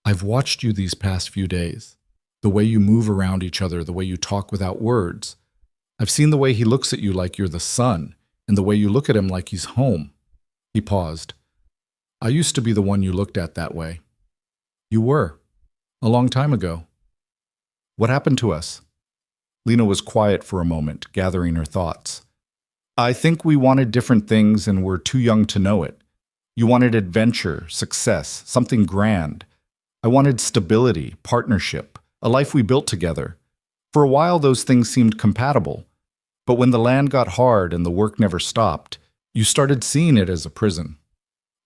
I've watched you these past few days. The way you move around each other, the way you talk without words. I've seen the way he looks at you like you're the son, and the way you look at him like he's home." He paused. "I used to be the one you looked at that way." "You were. A long time ago." "What happened to us?" Lena was quiet for a moment, gathering her thoughts. "I think we wanted different things and were too young to know it. You wanted adventure, success, something grand. I wanted stability, partnership, a life we built together. For a while those things seemed compatible. But when the land got hard and the work never stopped, you started seeing it as a prison.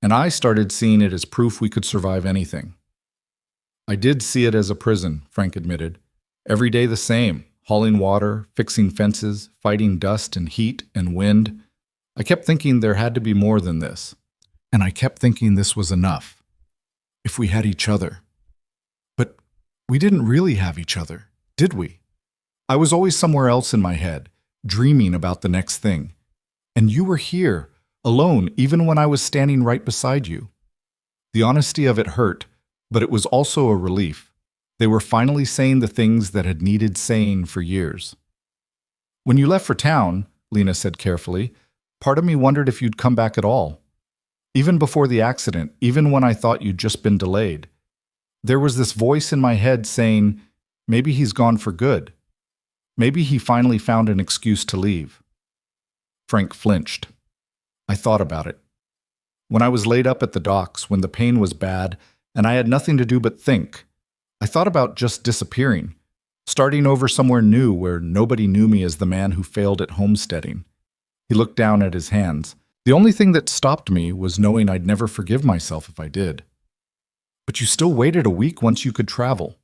And I started seeing it as proof we could survive anything." "I did see it as a prison," Frank admitted. "Every day the same, hauling water, fixing fences, fighting dust and heat and wind. I kept thinking there had to be more than this. And I kept thinking this was enough. If we had each other. But we didn't really have each other, did we? I was always somewhere else in my head, dreaming about the next thing. And you were here, alone, even when I was standing right beside you." The honesty of it hurt, but it was also a relief. They were finally saying the things that had needed saying for years. "When you left for town," Lena said carefully, "part of me wondered if you'd come back at all. Even before the accident, even when I thought you'd just been delayed. There was this voice in my head saying, maybe he's gone for good. Maybe he finally found an excuse to leave." Frank flinched. "I thought about it. When I was laid up at the docks, when the pain was bad, and I had nothing to do but think, I thought about just disappearing, starting over somewhere new where nobody knew me as the man who failed at homesteading." He looked down at his hands. "The only thing that stopped me was knowing I'd never forgive myself if I did." "But you still waited a week once you could travel."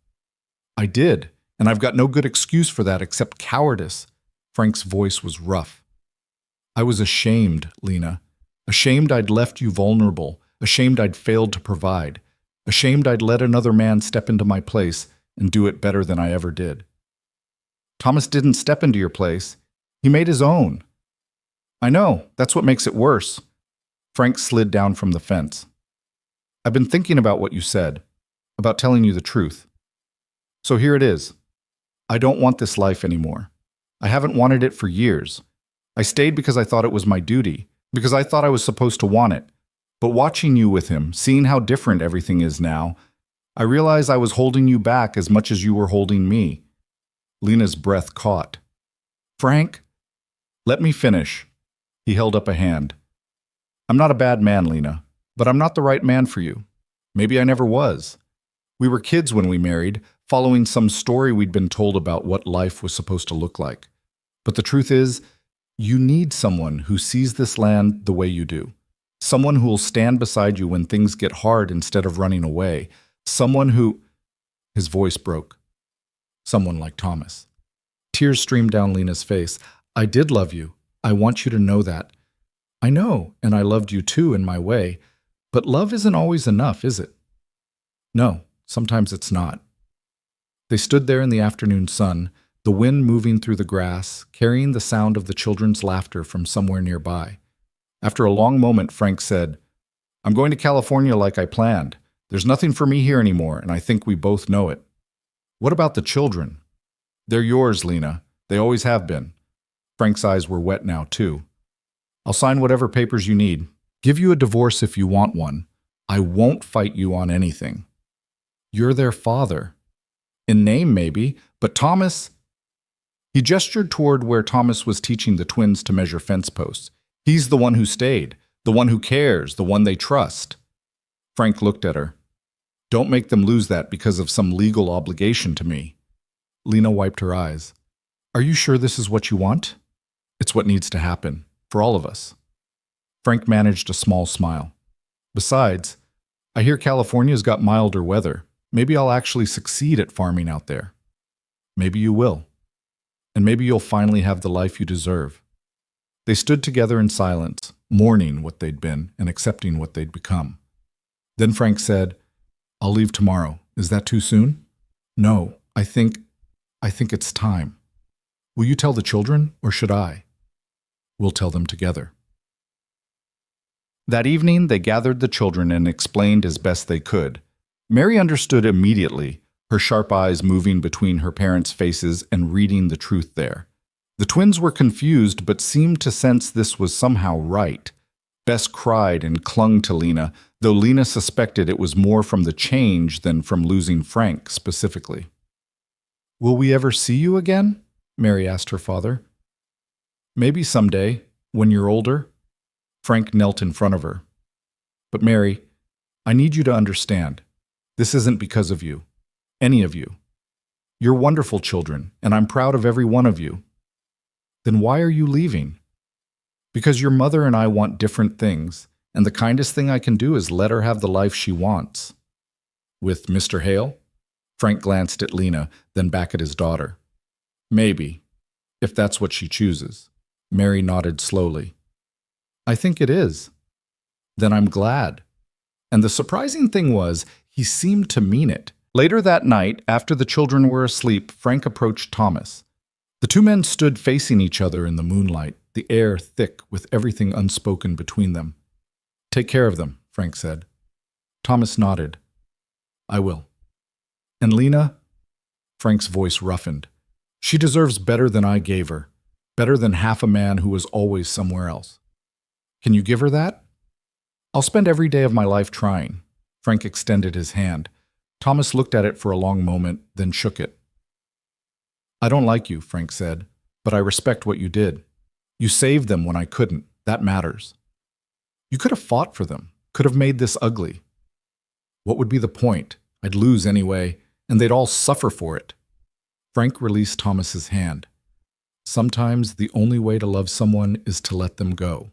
"I did, and I've got no good excuse for that except cowardice." Frank's voice was rough. "I was ashamed, Lena. Ashamed I'd left you vulnerable. Ashamed I'd failed to provide. Ashamed I'd let another man step into my place and do it better than I ever did." "Thomas didn't step into your place. He made his own." "I know. That's what makes it worse." Frank slid down from the fence. "I've been thinking about what you said, about telling you the truth. So here it is. I don't want this life anymore. I haven't wanted it for years. I stayed because I thought it was my duty, because I thought I was supposed to want it. But watching you with him, seeing how different everything is now, I realized I was holding you back as much as you were holding me." Lena's breath caught. "Frank, let me finish." He held up a hand. "I'm not a bad man, Lena, but I'm not the right man for you. Maybe I never was. We were kids when we married, following some story we'd been told about what life was supposed to look like. But the truth is, you need someone who sees this land the way you do. Someone who will stand beside you when things get hard instead of running away. Someone who—" His voice broke. "Someone like Thomas." Tears streamed down Lena's face. "I did love you. I want you to know that. I know, and I loved you too in my way. But love isn't always enough, is it?" "No, sometimes it's not." They stood there in the afternoon sun, the wind moving through the grass, carrying the sound of the children's laughter from somewhere nearby. After a long moment, Frank said, "I'm going to California like I planned. There's nothing for me here anymore, and I think we both know it." "What about the children?" "They're yours, Lena. They always have been." Frank's eyes were wet now, too. "I'll sign whatever papers you need. Give you a divorce if you want one. I won't fight you on anything." "You're their father." "In name, maybe, but Thomas—" He gestured toward where Thomas was teaching the twins to measure fence posts. "He's the one who stayed, the one who cares, the one they trust." Frank looked at her. "Don't make them lose that because of some legal obligation to me." Lena wiped her eyes. "Are you sure this is what you want?" "It's what needs to happen, for all of us." Frank managed a small smile. Besides, I hear California's got milder weather. Maybe I'll actually succeed at farming out there. Maybe you will. And maybe you'll finally have the life you deserve. They stood together in silence, mourning what they'd been and accepting what they'd become. Then Frank said, "I'll leave tomorrow. Is that too soon?" "No, I think it's time." "Will you tell the children, or should I?" "We'll tell them together." That evening, they gathered the children and explained as best they could. Mary understood immediately, her sharp eyes moving between her parents' faces and reading the truth there. The twins were confused but seemed to sense this was somehow right. Bess cried and clung to Lena, though Lena suspected it was more from the change than from losing Frank specifically. "Will we ever see you again?" Mary asked her father. "Maybe someday, when you're older." Frank knelt in front of her. "But Mary, I need you to understand. This isn't because of you. Any of you. You're wonderful children, and I'm proud of every one of you." "Then why are you leaving?" "Because your mother and I want different things, and the kindest thing I can do is let her have the life she wants." "With Mr. Hale?" Frank glanced at Lena, then back at his daughter. "Maybe, if that's what she chooses." Mary nodded slowly. "I think it is." "Then I'm glad." And the surprising thing was, he seemed to mean it. Later that night, after the children were asleep, Frank approached Thomas. The two men stood facing each other in the moonlight, the air thick with everything unspoken between them. "Take care of them," Frank said. Thomas nodded. "I will." "And Lena?" Frank's voice roughened. "She deserves better than I gave her, better than half a man who was always somewhere else. Can you give her that?" "I'll spend every day of my life trying." Frank extended his hand. Thomas looked at it for a long moment, then shook it. "I don't like you," Frank said, "but I respect what you did. You saved them when I couldn't. That matters. You could have fought for them, could have made this ugly. What would be the point? I'd lose anyway, and they'd all suffer for it." Frank released Thomas's hand. "Sometimes the only way to love someone is to let them go."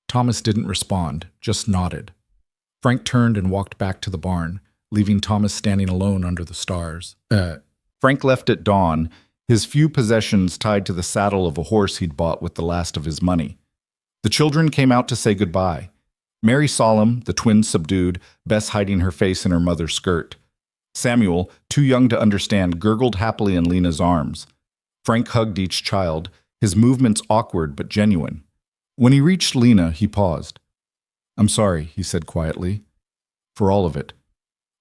Thomas didn't respond, just nodded. Frank turned and walked back to the barn, leaving Thomas standing alone under the stars. Frank left at dawn, his few possessions tied to the saddle of a horse he'd bought with the last of his money. The children came out to say goodbye. Mary solemn, the twins subdued, Bess hiding her face in her mother's skirt. Samuel, too young to understand, gurgled happily in Lena's arms. Frank hugged each child, his movements awkward but genuine. When he reached Lena, he paused. "I'm sorry," he said quietly, "for all of it.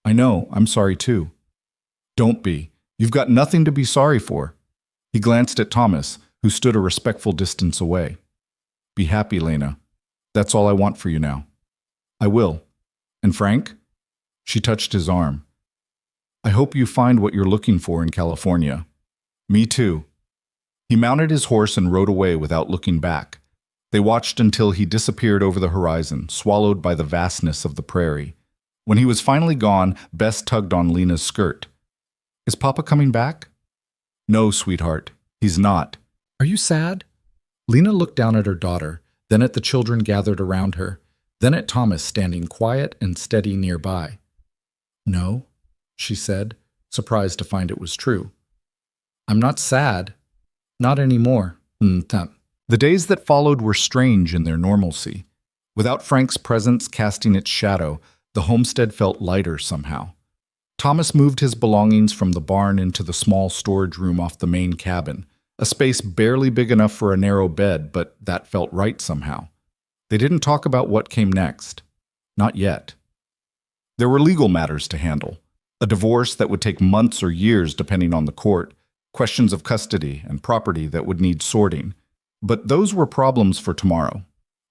I know, I'm sorry too." "Don't be. You've got nothing to be sorry for." He glanced at Thomas, who stood a respectful distance away. "Be happy, Lena. That's all I want for you now." "I will. And Frank?" She touched his arm. "I hope you find what you're looking for in California." "Me too." He mounted his horse and rode away without looking back. They watched until he disappeared over the horizon, swallowed by the vastness of the prairie. When he was finally gone, Bess tugged on Lena's skirt. "Is Papa coming back?" "No, sweetheart, he's not." "Are you sad?" Lena looked down at her daughter, then at the children gathered around her, then at Thomas standing quiet and steady nearby. "No," she said, surprised to find it was true. "I'm not sad. Not anymore." The days that followed were strange in their normalcy. Without Frank's presence casting its shadow, the homestead felt lighter somehow. Thomas moved his belongings from the barn into the small storage room off the main cabin, a space barely big enough for a narrow bed, but that felt right somehow. They didn't talk about what came next. Not yet. There were legal matters to handle. A divorce that would take months or years depending on the court, questions of custody and property that would need sorting. But those were problems for tomorrow.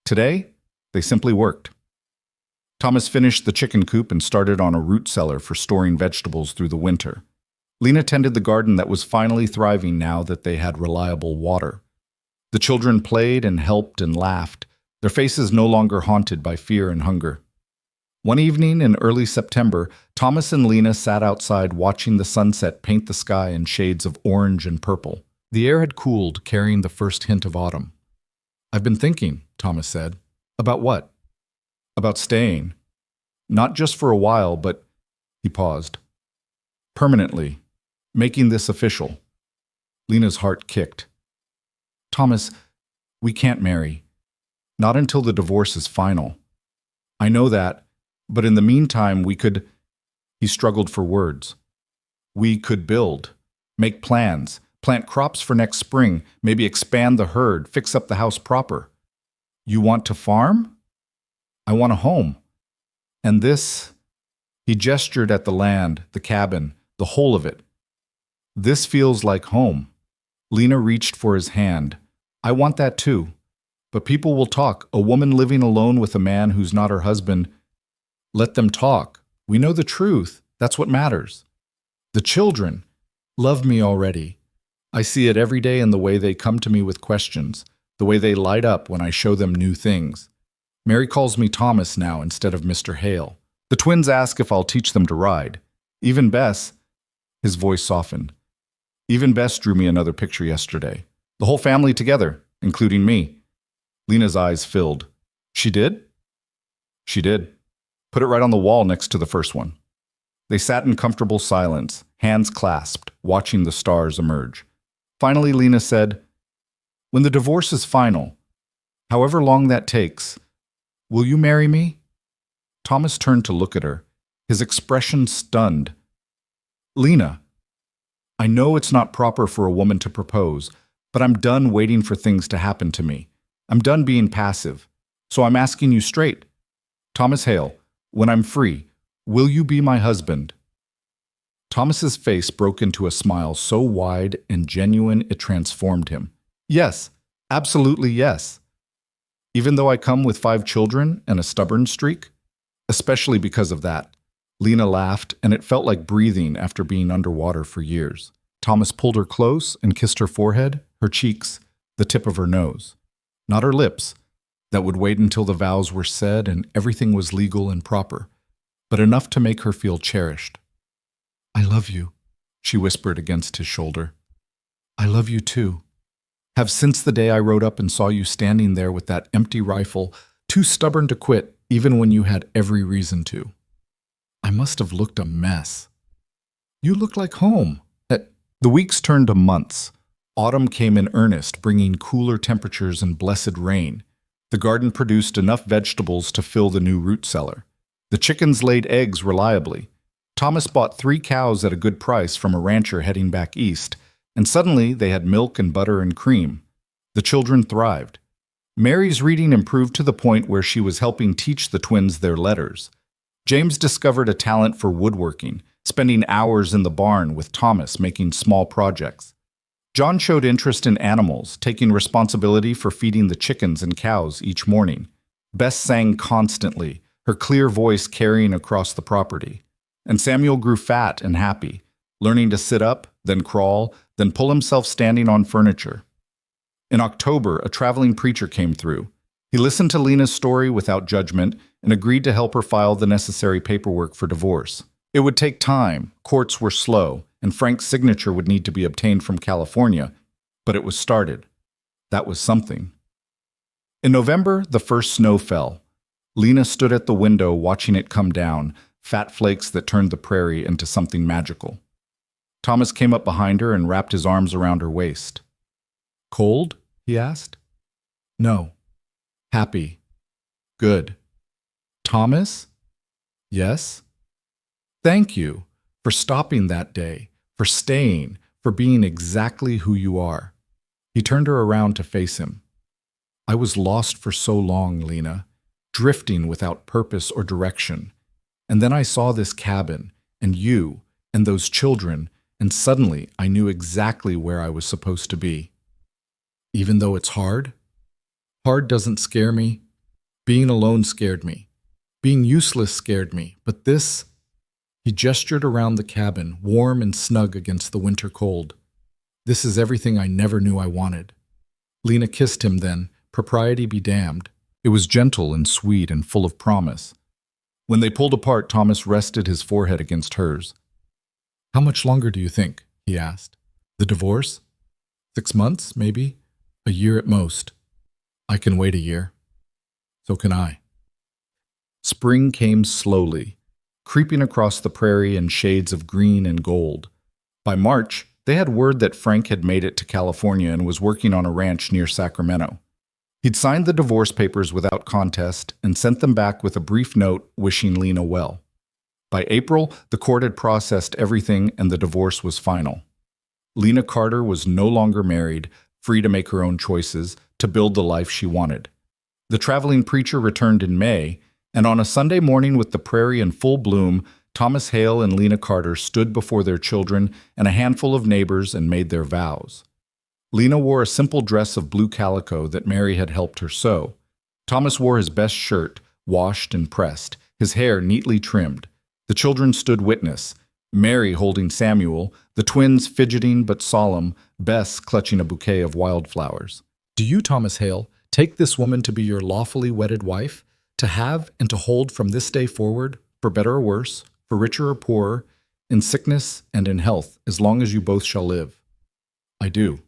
Today, they simply worked. Thomas finished the chicken coop and started on a root cellar for storing vegetables through the winter. Lena tended the garden that was finally thriving now that they had reliable water. The children played and helped and laughed, their faces no longer haunted by fear and hunger. One evening in early September, Thomas and Lena sat outside watching the sunset paint the sky in shades of orange and purple. The air had cooled, carrying the first hint of autumn. "I've been thinking," Thomas said. About what? About staying. Not just for a while, but he paused. Permanently. Making this official. Lena's heart kicked. Thomas, we can't marry. Not until the divorce is final. I know that, but in the meantime, we could. He struggled for words. We could build, make plans, plant crops for next spring, maybe expand the herd, fix up the house proper. You want to farm? I want a home. And this, he gestured at the land, the cabin, the whole of it. This feels like home. Lena reached for his hand. I want that too. But people will talk. A woman living alone with a man who's not her husband. Let them talk. We know the truth. That's what matters. The children love me already. I see it every day in the way they come to me with questions, the way they light up when I show them new things. Mary calls me Thomas now instead of Mr. Hale. The twins ask if I'll teach them to ride. Even Bess, his voice softened. Even Bess drew me another picture yesterday. The whole family together, including me. Lena's eyes filled. She did? She did. Put it right on the wall next to the first one. They sat in comfortable silence, hands clasped, watching the stars emerge. Finally, Lena said, when the divorce is final, however long that takes, will you marry me? Thomas turned to look at her, his expression stunned. Lena, I know it's not proper for a woman to propose, but I'm done waiting for things to happen to me. I'm done being passive. So I'm asking you straight. Thomas Hale, when I'm free, will you be my husband? Thomas's face broke into a smile so wide and genuine it transformed him. Yes, absolutely yes. Even though I come with 5 children and a stubborn streak? Especially because of that. Lena laughed, and it felt like breathing after being underwater for years. Thomas pulled her close and kissed her forehead, her cheeks, the tip of her nose. Not her lips, that would wait until the vows were said and everything was legal and proper, but enough to make her feel cherished. I love you, she whispered against his shoulder. I love you too. Have since the day I rode up and saw you standing there with that empty rifle, too stubborn to quit even when you had every reason to. I must have looked a mess. You look like home. The weeks turned to months. Autumn came in earnest, bringing cooler temperatures and blessed rain. The garden produced enough vegetables to fill the new root cellar. The chickens laid eggs reliably. Thomas bought 3 cows at a good price from a rancher heading back east, and suddenly they had milk and butter and cream. The children thrived. Mary's reading improved to the point where she was helping teach the twins their letters. James discovered a talent for woodworking, spending hours in the barn with Thomas making small projects. John showed interest in animals, taking responsibility for feeding the chickens and cows each morning. Bess sang constantly, her clear voice carrying across the property. And Samuel grew fat and happy, learning to sit up, then crawl, then pull himself standing on furniture. In October, a traveling preacher came through. He listened to Lena's story without judgment and agreed to help her file the necessary paperwork for divorce. It would take time, courts were slow, and Frank's signature would need to be obtained from California, but it was started. That was something. In November, the first snow fell. Lena stood at the window watching it come down, fat flakes that turned the prairie into something magical. Thomas came up behind her and wrapped his arms around her waist. Cold? He asked. No. Happy. Good. Thomas? Yes? Thank you for stopping that day, for staying, for being exactly who you are. He turned her around to face him. I was lost for so long, Lena, drifting without purpose or direction. And then I saw this cabin, and you, and those children, and suddenly I knew exactly where I was supposed to be. Even though it's hard? Hard doesn't scare me. Being alone scared me. Being useless scared me. But this... He gestured around the cabin, warm and snug against the winter cold. This is everything I never knew I wanted. Lena kissed him then, propriety be damned. It was gentle and sweet and full of promise. When they pulled apart, Thomas rested his forehead against hers. How much longer do you think? He asked. The divorce? 6 months, maybe? A year at most. I can wait a year. So can I. Spring came slowly, creeping across the prairie in shades of green and gold. By March, they had word that Frank had made it to California and was working on a ranch near Sacramento. He'd signed the divorce papers without contest and sent them back with a brief note wishing Lena well. By April, the court had processed everything and the divorce was final. Lena Carter was no longer married, free to make her own choices, to build the life she wanted. The traveling preacher returned in May, and on a Sunday morning with the prairie in full bloom, Thomas Hale and Lena Carter stood before their children and a handful of neighbors and made their vows. Lena wore a simple dress of blue calico that Mary had helped her sew. Thomas wore his best shirt, washed and pressed, his hair neatly trimmed. The children stood witness, Mary holding Samuel, the twins fidgeting but solemn, Bess clutching a bouquet of wildflowers. Do you, Thomas Hale, take this woman to be your lawfully wedded wife, to have and to hold from this day forward, for better or worse, for richer or poorer, in sickness and in health, as long as you both shall live? I do.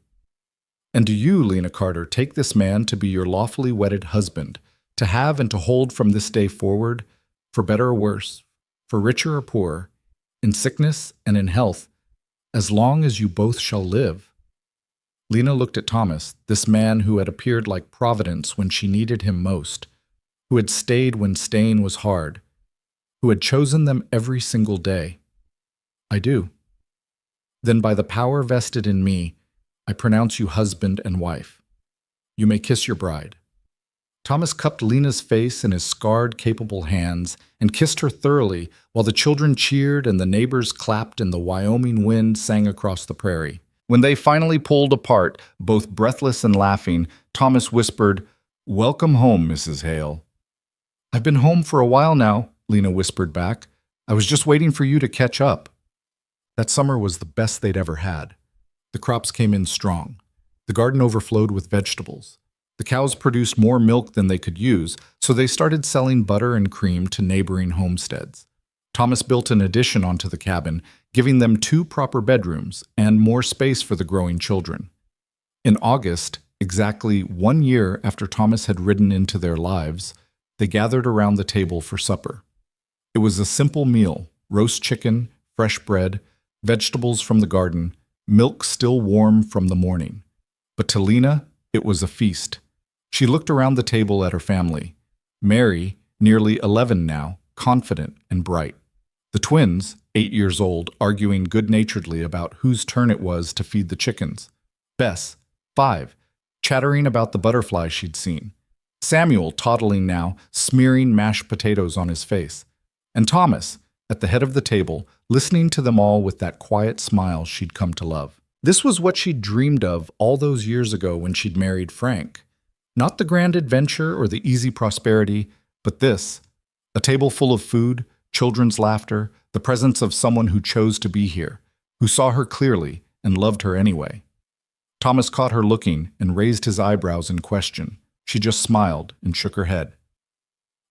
And do you, Lena Carter, take this man to be your lawfully wedded husband, to have and to hold from this day forward, for better or worse, for richer or poorer, in sickness and in health, as long as you both shall live? Lena looked at Thomas, this man who had appeared like Providence when she needed him most, who had stayed when staying was hard, who had chosen them every single day. I do. Then by the power vested in me, I pronounce you husband and wife. You may kiss your bride. Thomas cupped Lena's face in his scarred, capable hands and kissed her thoroughly while the children cheered and the neighbors clapped and the Wyoming wind sang across the prairie. When they finally pulled apart, both breathless and laughing, Thomas whispered, "Welcome home, Mrs. Hale." "I've been home for a while now," Lena whispered back. "I was just waiting for you to catch up." That summer was the best they'd ever had. The crops came in strong. The garden overflowed with vegetables. The cows produced more milk than they could use, so they started selling butter and cream to neighboring homesteads. Thomas built an addition onto the cabin, giving them 2 proper bedrooms and more space for the growing children. In August, exactly 1 year after Thomas had ridden into their lives, they gathered around the table for supper. It was a simple meal: roast chicken, fresh bread, vegetables from the garden, milk still warm from the morning. But to Lena, it was a feast. She looked around the table at her family. Mary, nearly 11 now, confident and bright. The twins, 8 years old, arguing good-naturedly about whose turn it was to feed the chickens. Bess, 5, chattering about the butterflies she'd seen. Samuel, toddling now, smearing mashed potatoes on his face. And Thomas, at the head of the table, listening to them all with that quiet smile she'd come to love. This was what she'd dreamed of all those years ago when she'd married Frank. Not the grand adventure or the easy prosperity, but this: a table full of food, children's laughter, the presence of someone who chose to be here, who saw her clearly and loved her anyway. Thomas caught her looking and raised his eyebrows in question. She just smiled and shook her head.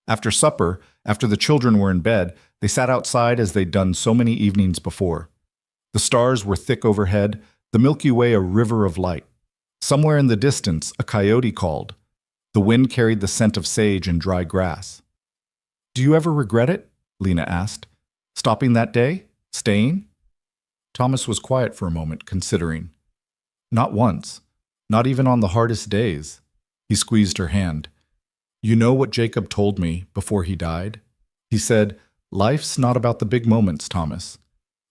After supper, after the children were in bed, they sat outside as they'd done so many evenings before. The stars were thick overhead, the Milky Way a river of light. Somewhere in the distance, a coyote called. The wind carried the scent of sage and dry grass. "Do you ever regret it?" Lena asked. "Stopping that day? Staying?" Thomas was quiet for a moment, considering. "Not once. Not even on the hardest days." He squeezed her hand. "You know what Jacob told me before he died? He said, 'Life's not about the big moments, Thomas.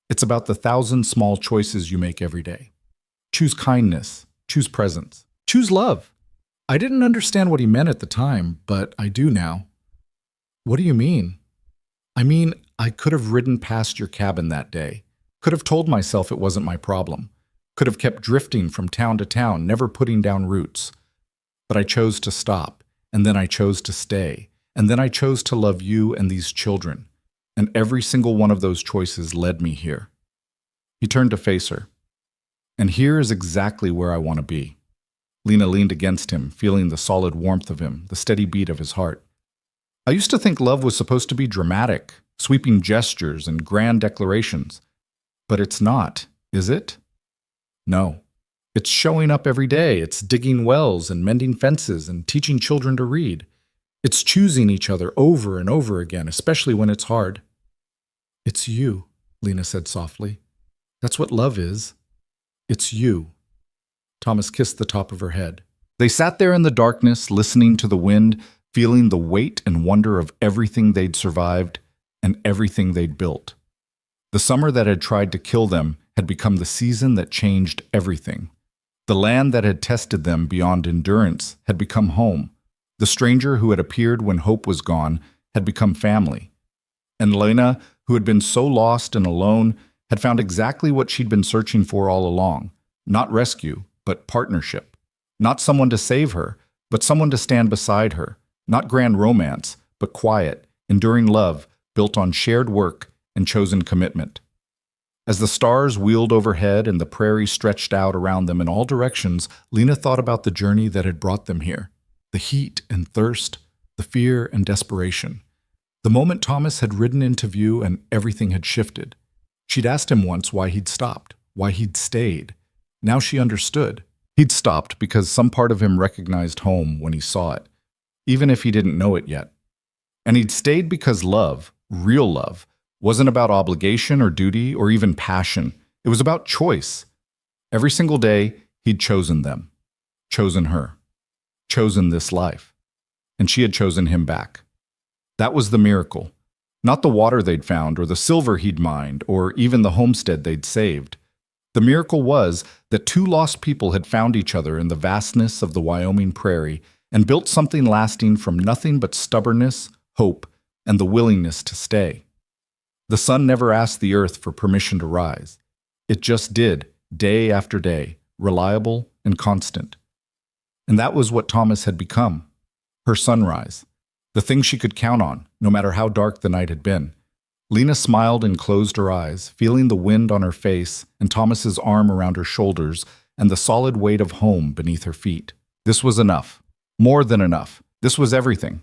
It's about the 1,000 small choices you make every day. Choose kindness. Choose presence. Choose love.'" I didn't understand what he meant at the time, but I do now. "What do you mean?" "I mean, I could have ridden past your cabin that day. Could have told myself it wasn't my problem. Could have kept drifting from town to town, never putting down roots. But I chose to stop, and then I chose to stay, and then I chose to love you and these children. And every single one of those choices led me here." He turned to face her. "And here is exactly where I want to be." Lena leaned against him, feeling the solid warmth of him, the steady beat of his heart. "I used to think love was supposed to be dramatic, sweeping gestures and grand declarations. But it's not, is it? No. It's showing up every day. It's digging wells and mending fences and teaching children to read. It's choosing each other over and over again, especially when it's hard. It's you, Lena said softly. That's what love is. It's you. Thomas kissed the top of her head. They sat there in the darkness, listening to the wind, feeling the weight and wonder of everything they'd survived and everything they'd built. The summer that had tried to kill them had become the season that changed everything. The land that had tested them beyond endurance had become home. The stranger who had appeared when hope was gone had become family. And Lena, who had been so lost and alone, had found exactly what she'd been searching for all along. Not rescue, but partnership. Not someone to save her, but someone to stand beside her. Not grand romance, but quiet, enduring love built on shared work and chosen commitment. As the stars wheeled overhead and the prairie stretched out around them in all directions, Lena thought about the journey that had brought them here. The heat and thirst, the fear and desperation. The moment Thomas had ridden into view and everything had shifted. She'd asked him once why he'd stopped, why he'd stayed. Now she understood. He'd stopped because some part of him recognized home when he saw it, even if he didn't know it yet. And he'd stayed because love, real love, wasn't about obligation or duty or even passion. It was about choice. Every single day, he'd chosen them, chosen her, chosen this life. And she had chosen him back. That was the miracle. Not the water they'd found or the silver he'd mined or even the homestead they'd saved. The miracle was that two lost people had found each other in the vastness of the Wyoming prairie and built something lasting from nothing but stubbornness, hope, and the willingness to stay. The sun never asked the earth for permission to rise. It just did, day after day, reliable and constant. And that was what Thomas had become, her sunrise, the thing she could count on, no matter how dark the night had been. Lena smiled and closed her eyes, feeling the wind on her face and Thomas's arm around her shoulders and the solid weight of home beneath her feet. This was enough. More than enough. This was everything.